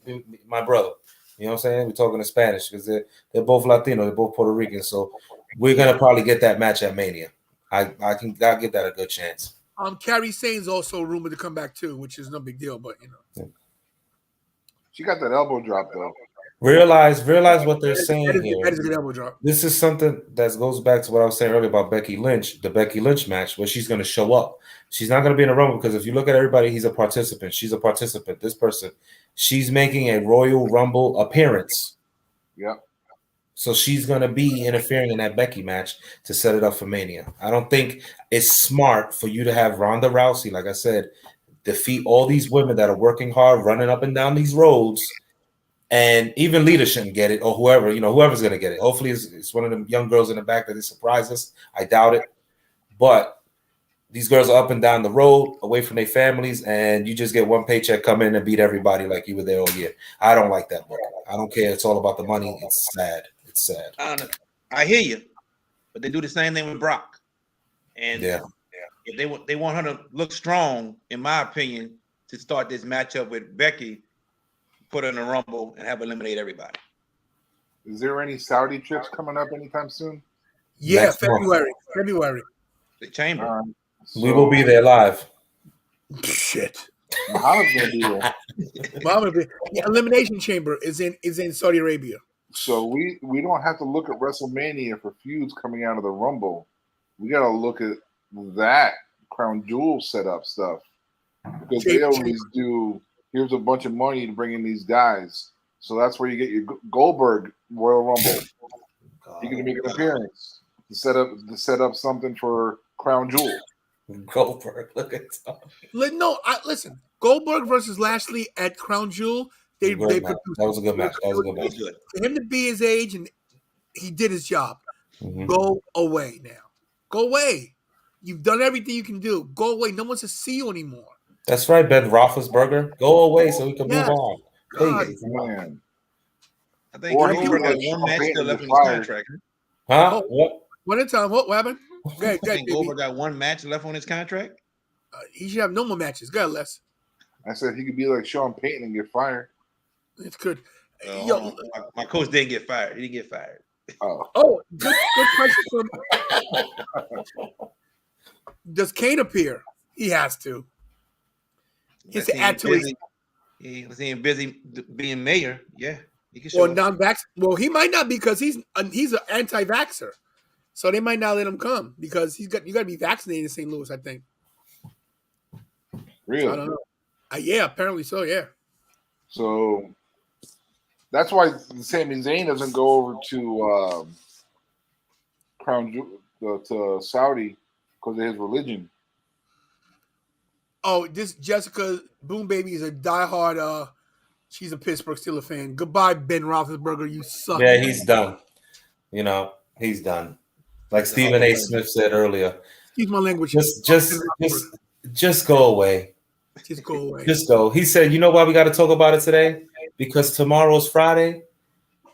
my brother. You know what I'm saying? We're talking in Spanish because they're both Latino. They're both Puerto Rican. So we're going to probably get that match at Mania. I'll give that a good chance. Carrie Sane's also rumored to come back too, which is no big deal, but She got that elbow drop though. Realize what they're saying here. That is a good elbow drop. This is something that goes back to what I was saying earlier about Becky Lynch, the Becky Lynch match, where she's going to show up. She's not going to be in a Rumble because if you look at everybody, he's a participant. She's a participant. This person, she's making a Royal Rumble appearance. Yep. So she's going to be interfering in that Becky match to set it up for Mania. I don't think it's smart for you to have Ronda Rousey, like I said, defeat all these women that are working hard, running up and down these roads. And even Lita shouldn't get it, or whoever, whoever's going to get it. Hopefully it's one of the young girls in the back that they surprise us. I doubt it. But these girls are up and down the road, away from their families, and you just get one paycheck, come in and beat everybody like you were there all year. I don't like that book. I don't care. It's all about the money. It's sad. It's sad. I hear you. But they do the same thing with Brock. And if they want her to look strong, in my opinion, to start this matchup with Becky, put her in the Rumble, and have her eliminate everybody. Is there any Saudi trips coming up anytime soon? Yeah, Next month. February. The Chamber. We will be there live. Shit. Muhammad's gonna be there. The Elimination Chamber is in Saudi Arabia. So we don't have to look at WrestleMania for feuds coming out of the Rumble. We got to look at that Crown Jewel setup stuff because they always do. Here's a bunch of money to bring in these guys. So that's where you get your Goldberg Royal Rumble. You're gonna make an appearance to set up something for Crown Jewel. Goldberg, look at that. No, listen. Goldberg versus Lashley at Crown Jewel. They produced. That was a good match. That was a good match. For him to be his age and he did his job. Mm-hmm. Go away now. Go away. You've done everything you can do. Go away. No one's to see you anymore. That's right, Ben Roethlisberger. Go away so we can move on. Please. Man. I think Goldberg got one match still left in his contract. Huh? What? One at a time. What happened? Go ahead, I think Goldberg got one match left on his contract. He should have no more matches. Go ahead, Les. I said he could be like Sean Payton and get fired. It's good. My coach didn't get fired. He didn't get fired. Oh, good question from. Does Kane appear? He has to. He has to add to it. He was busy being mayor. Yeah, he can show Or non-vax. Well, he might not because he's an anti-vaxxer, so they might not let him come because you got to be vaccinated in St. Louis. I think. Really? So I don't know. Yeah, apparently so. Yeah. So that's why Sami Zayn doesn't go over to to Saudi because of his religion. Oh, this Jessica Boom Baby is a diehard. She's a Pittsburgh Steelers fan. Goodbye, Ben Roethlisberger. You suck. Yeah, he's done. He's done. Like Stephen A. Smith said earlier. Excuse my language. Just go away. Just go away. Just go. He said, you know why we got to talk about it today? Because tomorrow's Friday,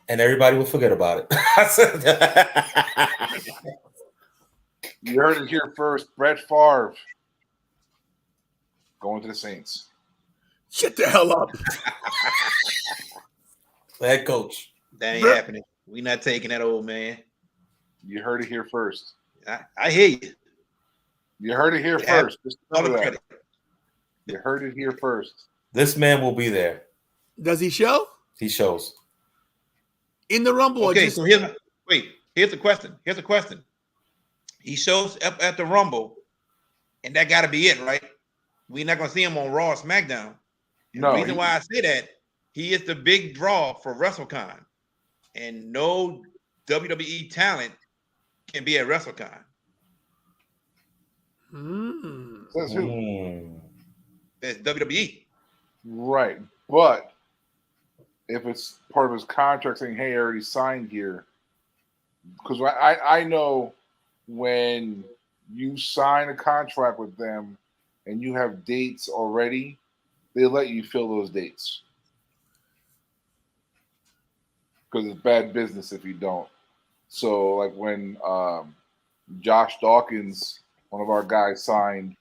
and everybody will forget about it. I said, you heard it here first. Brett Favre going to the Saints. Shut the hell up. Head coach. That ain't happening. We're not taking that old man. You heard it here first. I hear you. You heard it here first. Just all the that. credit. You heard it here first. This man will be there. Does he show? He shows. In the Rumble. Okay, so here's the question. Here's the question. He shows up at the Rumble, and that got to be it, right? We're not going to see him on Raw or SmackDown. And the reason why I say that, he is the big draw for WrestleCon, and no WWE talent can be at WrestleCon. Says who? That's WWE. Right. But if it's part of his contract saying, hey, I already signed here, because I know when you sign a contract with them and you have dates already, they let you fill those dates. Because it's bad business if you don't. So, like when Josh Dawkins, one of our guys, signed,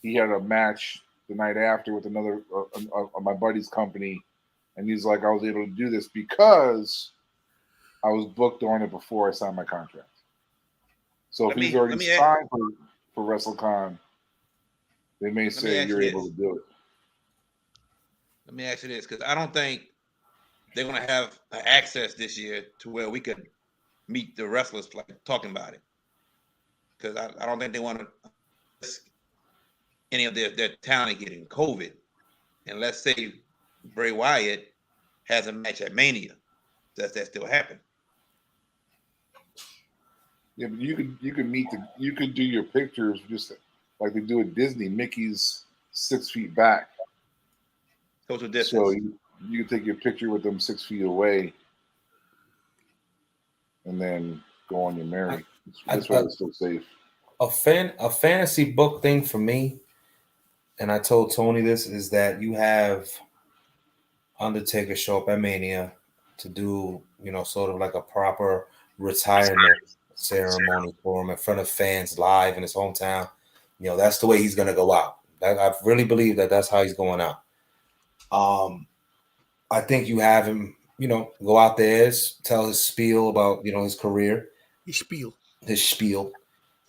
he had a match the night after with another my buddy's company, and he's like, I was able to do this because I was booked on it before I signed my contract. So if he's already signed for WrestleCon, they may say you're able to do it. Let me ask you this, because I don't think they're going to have access this year to where we could meet the wrestlers like talking about it. Because I don't think they want to risk any of their talent getting COVID. And let's say Bray Wyatt has a match at Mania. Does that still happen? Yeah, but you could do your pictures just like they do at Disney. Mickey's 6 feet back. Social distance. So you can take your picture with them 6 feet away, and then go on your merry. This way it's still safe. A fantasy book thing for me, and I told Tony this, is that you have Undertaker show up at Mania to do, sort of like a proper retirement ceremony for him in front of fans live in his hometown. That's the way he's gonna go out. I really believe that that's how he's going out. I think you have him, go out there, tell his spiel about, his career. His spiel.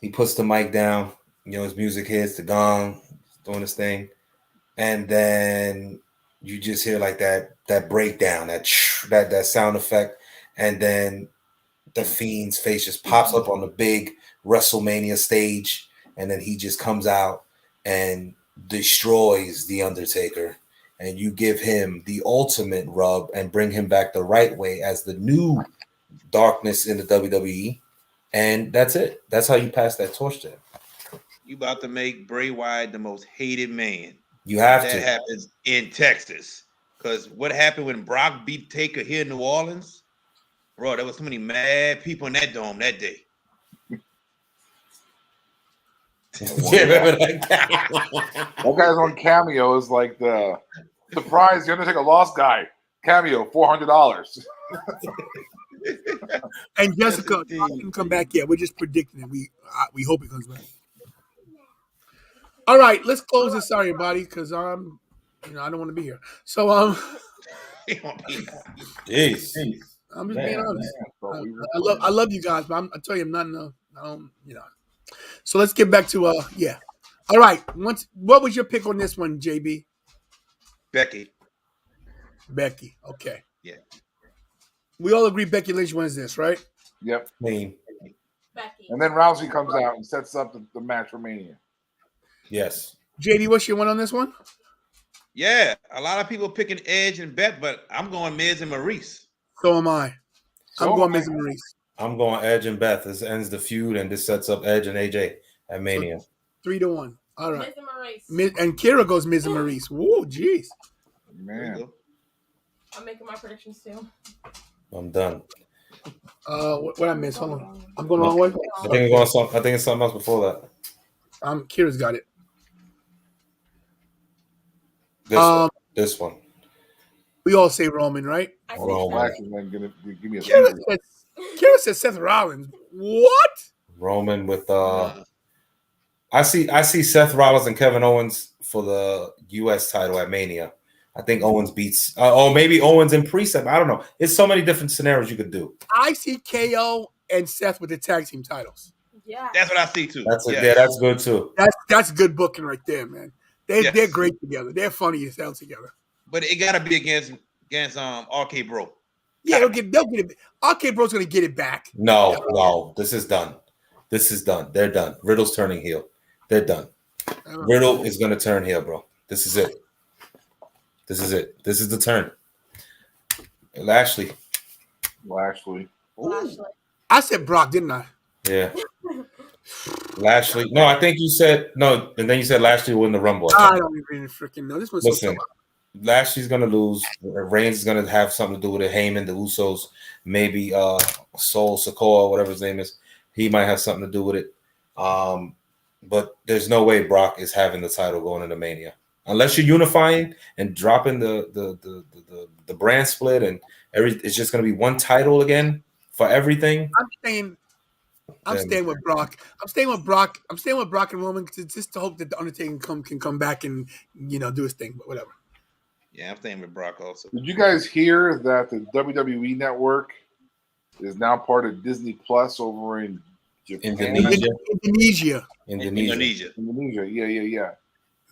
He puts the mic down, his music hits, the gong, doing his thing. And then you just hear like that breakdown, that sound effect. And then the Fiend's face just pops up on the big WrestleMania stage. And then he just comes out and destroys The Undertaker. And you give him the ultimate rub and bring him back the right way as the new darkness in the WWE. And that's it. That's how you pass that torch to him. You about to make Bray Wyatt the most hated man. You have to. That happens in Texas. Because what happened when Brock beat Taker here in New Orleans? Bro, there was so many mad people in that dome that day. Yeah, remember that guy? That guy's on Cameo is like the surprise. The Undertaker lost guy. Cameo, $400. And Jessica didn't come back yet. We're just predicting it. We hope it comes back. All right, let's close this. Sorry, everybody, because I don't want to be here. So Jeez. I'm just being honest. I love you guys, but I tell you, I'm not enough. So let's get back to yeah. All right. What was your pick on this one, JB? Becky. Okay. Yeah. We all agree Becky Lynch wins this, right? Yep. Me. Becky. And then Rousey comes out and sets up the match for Mania. Yes. JD, what's your one on this one? Yeah, a lot of people picking Edge and Beth, but I'm going Miz and Maurice. So am I. I'm going Miz and Maurice. I'm going Edge and Beth. This ends the feud, and this sets up Edge and AJ at Mania. 3-1. All right. Miz and Maurice. And Kira goes Miz and Maurice. Whoa, jeez. Man. I'm making my predictions too. I'm done. What I missed? Hold on. I'm going the wrong way. I think it's something else before that. Kira's got it. This one. We all say Roman, right? I say Roman. Give me a Kira said Seth Rollins. What? Roman with I see Seth Rollins and Kevin Owens for the US title at Mania. I think Owens beats maybe Owens and Precept. I don't know. It's so many different scenarios you could do. I see KO and Seth with the tag team titles. Yeah. That's what I see too. That's good too. That's good booking right there, man. They're great together. They're funny as hell together. But it gotta be against RK Bro. Yeah, they'll get it. RK Bro's gonna get it back. No. This is done. They're done. Riddle's turning heel. They're done. Riddle is gonna turn heel, bro. This is it. This is the turn. Lashley. I said Brock, didn't I? Yeah. Lashley. No, I think you said no, and then you said Lashley will win the Rumble. I don't even freaking know. This one's Listen, Lashley's gonna lose. Reigns is gonna have something to do with it. Heyman, the Usos, maybe Sol Sikoa, whatever his name is. He might have something to do with it. But there's no way Brock is having the title going into Mania unless you're unifying and dropping the brand split and it's just gonna be one title again for everything. I'm staying with Brock. I'm staying with Brock and Roman just to hope that the Undertaker can come back and do his thing. But whatever. Yeah, I'm staying with Brock also. Did you guys hear that the WWE network is now part of Disney Plus over in Japan? Indonesia. Yeah.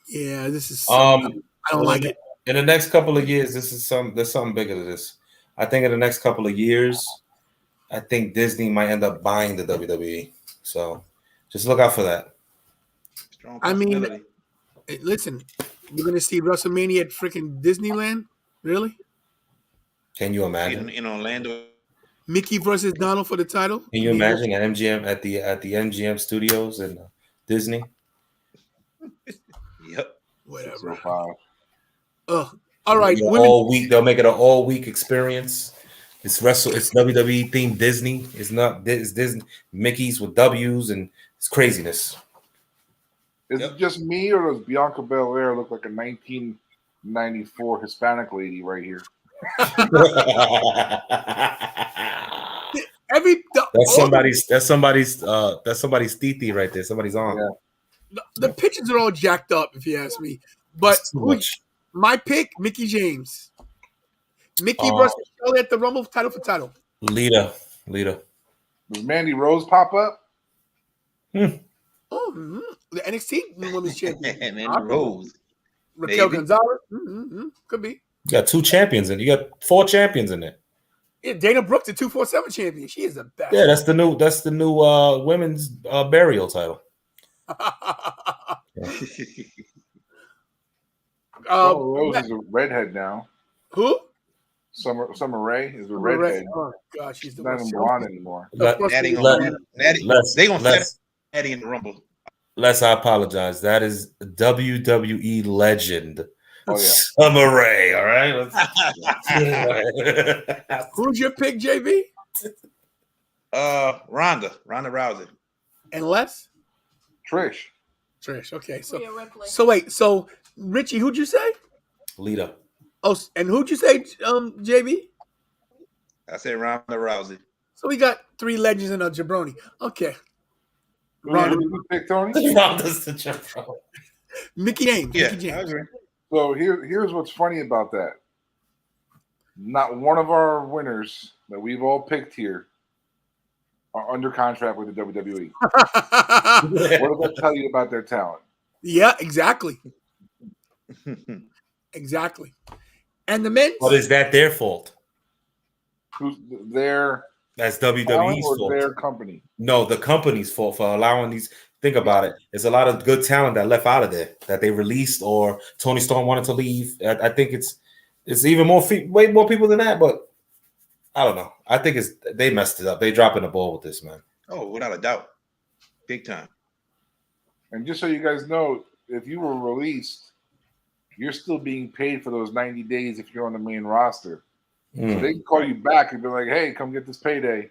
Yeah, this is. I don't like it. In the next couple of years, there's something bigger to this. I think in the next couple of years, I think Disney might end up buying the WWE. So just look out for that. I mean, listen, we're going to see WrestleMania at freaking Disneyland? Really? Can you imagine? In Orlando. Mickey versus Donald for the title? Can you imagine at MGM at the MGM Studios and Disney? Yep. Whatever. All right. All week. They'll make it an all-week experience. It's WWE themed Disney. It's Disney Mickey's with W's and it's craziness. Is it just me or does Bianca Belair look like a 1994 Hispanic lady right here? That's somebody's Titi right there. Somebody's on. Yeah. The pitches are all jacked up, if you ask me. But It's too much. my pick, Mickey James. Mickey Oh. versus Shelley at the Rumble, title for title. Lita. Does Mandy Rose pop up? Oh, the NXT Women's Champion. Man, Rose. Raquel Maybe. Gonzalez. Could be. You got 2 champions and you got 4 champions in there. Yeah, Dana Brooks, the 247 champion. She is the best. Yeah, that's the new women's burial title. Rose is a redhead now. Who? Summer Rae is a Summer Rae. redhead. Oh gosh, she's the Not worst. even blonde anymore. Natty they gonna set Natty in the Rumble. Les, I apologize. That is WWE legend. Oh yeah. Summer Rae, all right? Who's your pick, JB? Ronda Rousey. And Les? Trish. Okay. Rhea Ripley. So wait, so Richie, who'd you say? Lita. Oh, and who'd you say, JB? I said Ronda Rousey. So we got 3 legends and a jabroni. Okay. Who you pick, Tony? Ronda's the jabroni. Mickey James. Yeah, Mickey I James. agree. So here's what's funny about that. Not one of our winners that we've all picked here are under contract with the WWE. What does that tell you about their talent? Yeah, exactly. Exactly. And the men's? But is that their fault? Who's their That's talent WWE's or fault. their company? No, the company's fault for allowing these. Think about it. There's a lot of good talent that left out of there that they released, or Tony Storm wanted to leave. I think it's even more way more people than that, but I don't know. I think they messed it up. They dropping the ball with this, man. Oh, without a doubt. Big time. And just so you guys know, if you were released, you're still being paid for those 90 days if you're on the main roster. So they can call you back and be like, hey, come get this payday.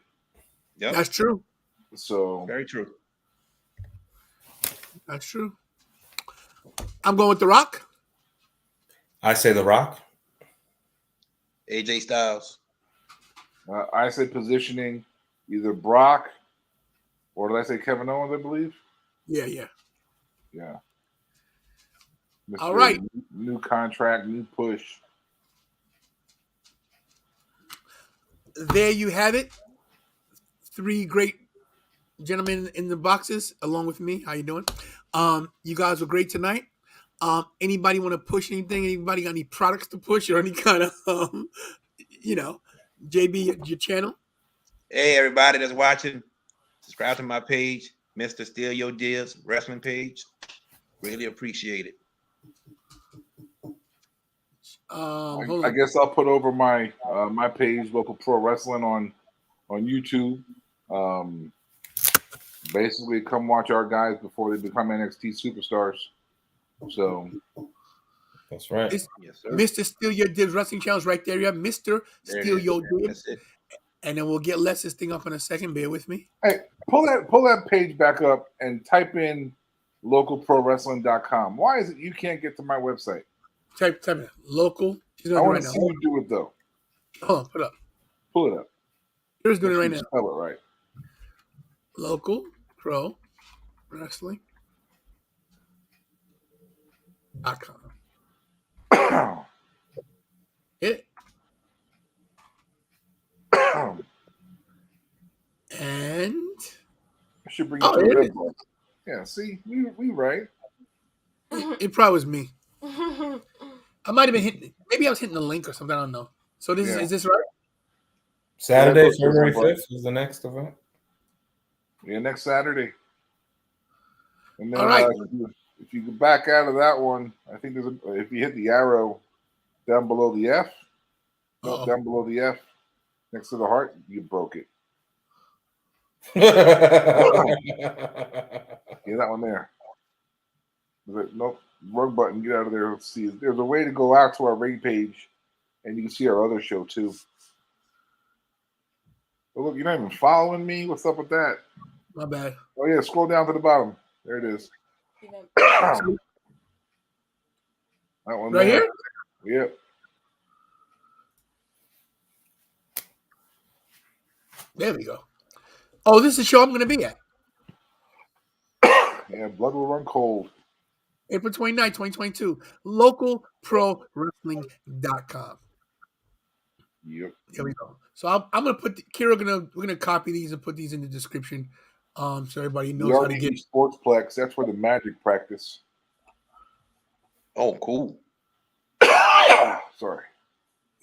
Yep. That's true. So Very true. That's true. I'm going with The Rock. I say The Rock. AJ Styles. I say positioning either Brock or did I say Kevin Owens, I believe? Yeah. Yeah. All right. New contract, new push. There you have it. 3 great gentlemen in the boxes along with me. How you doing? You guys were great tonight. Anybody want to push anything? Anybody got any products to push or any kind of JB, your channel? Hey, everybody that's watching, subscribe to my page, Mr. Steal Your DIBS wrestling page. Really appreciate it. I guess I'll put over my my page, Local Pro Wrestling, on YouTube. Basically, come watch our guys before they become NXT superstars. So that's right. Yes, sir. Mr. Steal Your DIBS wrestling channel is right there. You have Mr. Steal Your DIBS. That's it. And then we'll get Les's thing up in a second. Bear with me. hey, pull that page back up and type in localprowrestling.com. Why is it you can't get to my website? Type it. Local. She's I doing it want right to now. see you do it though. Oh, put up. Pull it up. Here's doing it right now. Spell it right. Local Pro Wrestling.com. Hit it. And I should bring you to it the is. website. Yeah, see, we right. It probably was me. I might have been hitting. Maybe I was hitting the link or something. I don't know. So this is this right? Saturday, Yeah, February 5th is the next event. Yeah, next Saturday. And then All right. if you go back out of that one, I think if you hit the arrow down below the F, down below the F, next to the heart, you broke it. Yeah, that one there. Nope, wrong button. Get out of there. Let's see. There's a way to go out to our rate page, and you can see our other show too. Oh, look, you're not even following me. What's up with that? My bad. Oh yeah, scroll down to the bottom. There it is. That one Right there. here? Yep. There we go. Oh, this is the show I'm going to be at. Yeah, blood will run cold. April 29th, 2022. Localprowrestling.com. Yep. Here we go. So I'm gonna put we're gonna copy these and put these in the description. So everybody The knows how to get RTE Sportsplex. That's where the Magic practice. Oh, cool. Sorry.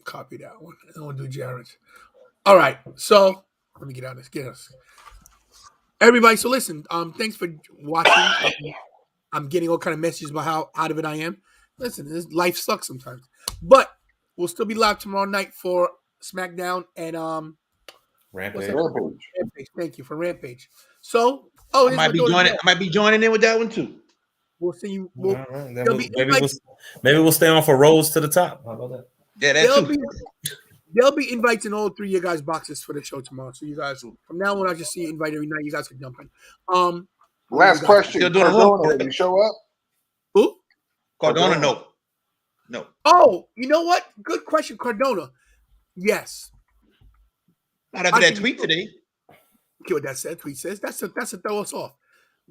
copy that one. I don't want to do Jared's. All right. So let me get out of this. Get us. Everybody, so listen, thanks for watching. I'm getting all kind of messages about how out of it I am. Listen, life sucks sometimes. But we'll still be live tomorrow night for SmackDown and Rampage. Rampage. Thank you for Rampage. So, I might be joining in with that one too. We'll see you. All right. Then Maybe we'll stay on for Rose to the top. How about that? Yeah, that too. There'll be invites in all three of your guys' boxes for the show tomorrow. So you guys, from now on, I just see you invite every night. You guys can jump in. Last question. Still doing Cardona, did you show up? Who? Cardona, no. No. Oh, you know what? Good question, Cardona. Yes. Not after that tweet today. Okay, what that said. Tweet says that's a throw us off.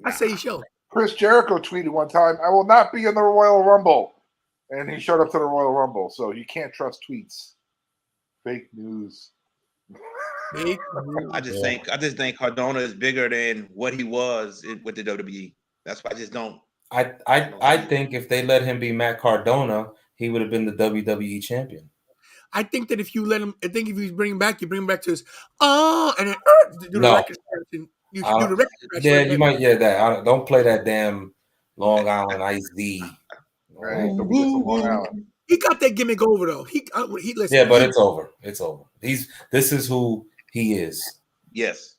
I say you show. Chris Jericho tweeted one time, "I will not be in the Royal Rumble," and he showed up to the Royal Rumble. So you can't trust tweets. Fake news. I just think Cardona is bigger than what he was with the WWE. That's why I just don't. I think if they let him be Matt Cardona, he would have been the WWE champion. I think that if you let him, if you bring him back, you bring him back to his and then do the record scratch. You can do the record scratch. Yeah, you might. Yeah, that. Don't play that damn Long Island Ice D. Right? Long Island. He got that gimmick over though. He listen. Yeah, but it's over. It's over. This is who he is. Yes.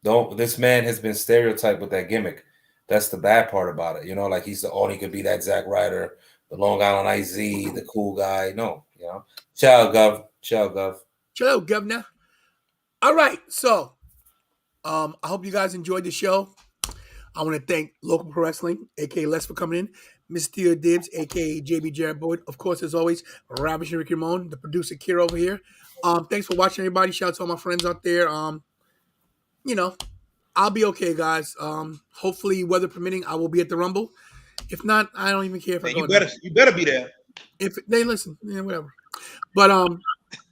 This man has been stereotyped with that gimmick. That's the bad part about it. You know, like he could be that Zack Ryder, the Long Island Ice Z, the cool guy. No, you know. Ciao, Gov. Ciao, Governor. All right, so I hope you guys enjoyed the show. I want to thank Local Pro Wrestling, aka Les, for coming in. Miss Theo DIBS, aka JB Jared Boyd. Of course, as always, Ravish and Ricky Ramone, the producer Kira over here. Thanks for watching, everybody. Shout out to all my friends out there. You know, I'll be okay, guys. Hopefully, weather permitting, I will be at the Rumble. If not, I don't even care if I go. You better be there. If they listen, yeah, whatever. But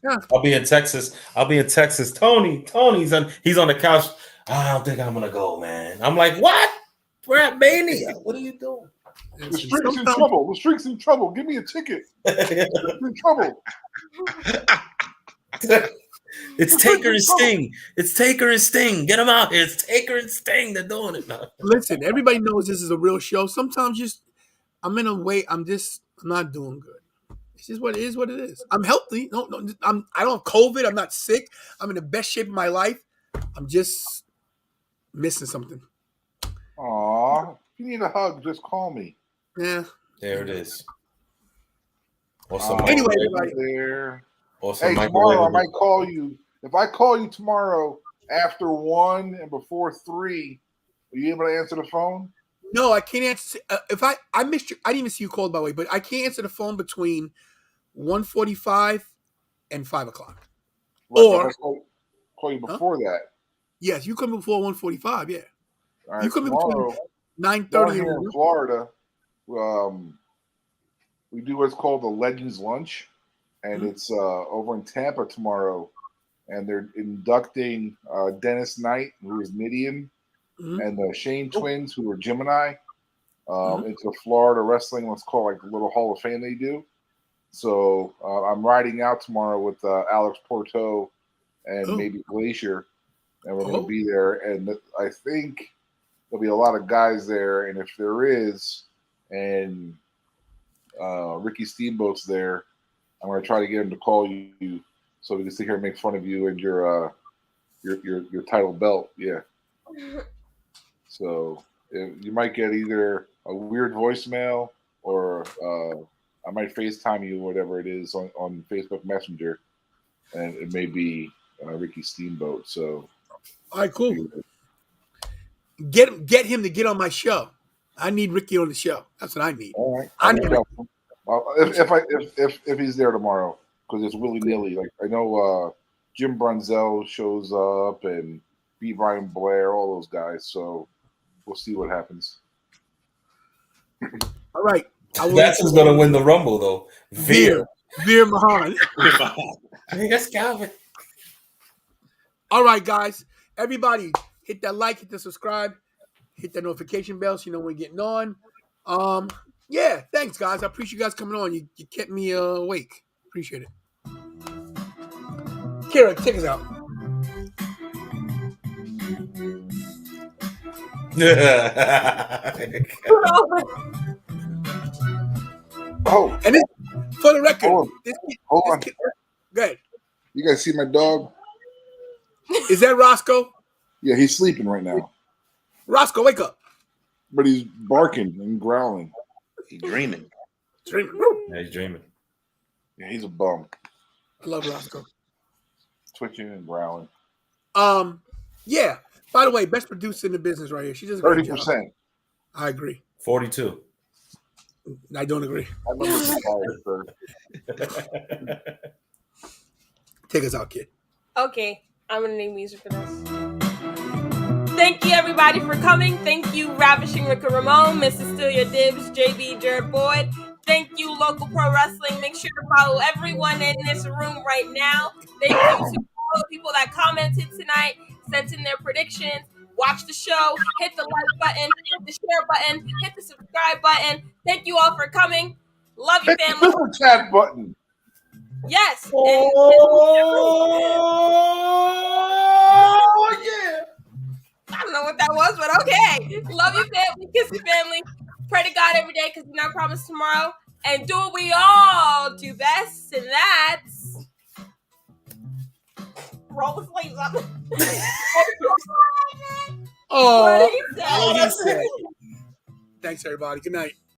yeah. I'll be in Texas. Tony's on the couch. I don't think I'm gonna go, man. I'm like, what? We're at Mania. What are you doing? The streak's in trouble. The streak's in trouble. Give me a ticket. It's in trouble. It's Taker and Sting. It's Taker and Sting. Get them out here. It's Taker and Sting. They're doing it now. Listen, everybody knows this is a real show. Sometimes I'm in a way. I'm not doing good. It's just what it is. What it is. I'm healthy. I don't have COVID. I'm not sick. I'm in the best shape of my life. I'm just missing something. Aw, if you need a hug, just call me. Yeah. There it is. Anyway, everybody. Hey, tomorrow I might call you. If I call you tomorrow after 1 and before 3, are you able to answer the phone? No, I can't answer. If I missed you, I didn't even see you called, by the way, but I can't answer the phone between 1:45 and 5 o'clock. Right, or call you before that. Yes, you come before 1:45. Yeah, all right, you come tomorrow, between 9:30 here in Florida. We do what's called the Legends Lunch, and it's over in Tampa tomorrow, and they're inducting Dennis Knight, who is Midian, and the Shane Twins, who are Gemini, into the Florida wrestling, what's called like a little Hall of Fame they do. So I'm riding out tomorrow with Alex Porto and maybe Glacier, and we're going to be there. And I think there'll be a lot of guys there, and if there is, and Ricky Steamboat's there, I'm going to try to get him to call you so we can sit here and make fun of you and your title belt. Yeah. So you might get either a weird voicemail or I might FaceTime you, whatever it is, on Facebook Messenger, and it may be Ricky Steamboat. So, all right, cool. Get him to get on my show. I need Ricky on the show. That's what I need. All right. I need if he's there tomorrow, because it's willy nilly. Like I know Jim Brunzell shows up and B. Brian Blair, all those guys. So we'll see what happens. All right. That's who's gonna win the Rumble, though. Veer Mahan. Yes, Calvin. All right, guys. Everybody, hit that like, hit the subscribe, hit that notification bell so you know when we're getting on. Yeah, thanks, guys. I appreciate you guys coming on. You kept me awake. Appreciate it. Kira, take us out. Oh, And this, for the record, hold on. Go ahead. You guys see my dog? Is that Roscoe? Yeah, he's sleeping right now, Roscoe, wake up. but he's barking and growling. He's dreaming. Yeah, he's dreaming. Yeah, he's a bum, I love Roscoe. twitching and growling. Yeah. By the way, best producer in the business right here. She does a great job. 30%. I agree. 42. I don't agree. I remember the Take us out, kid. Okay, I'm gonna need music for this. Thank you, everybody, for coming. Thank you, Ravishing Ricky Ramone, Mrs. Stelia Dibs, JB Jared Boyd. Thank you, Local Pro Wrestling. Make sure to follow everyone in this room right now. Thank you to all the people that commented tonight, sent in their predictions. Watch the show, hit the like button, hit the share button, hit the subscribe button. Thank you all for coming. Love you, family. super chat button. Yes. Oh, yeah. I don't know what that was, but okay. Love you, family. Kiss your family. Pray to God every day because we're not promised tomorrow. And do what we all do best, and that's roll the sleeves up. Oh, What he said. thanks, everybody. Good night.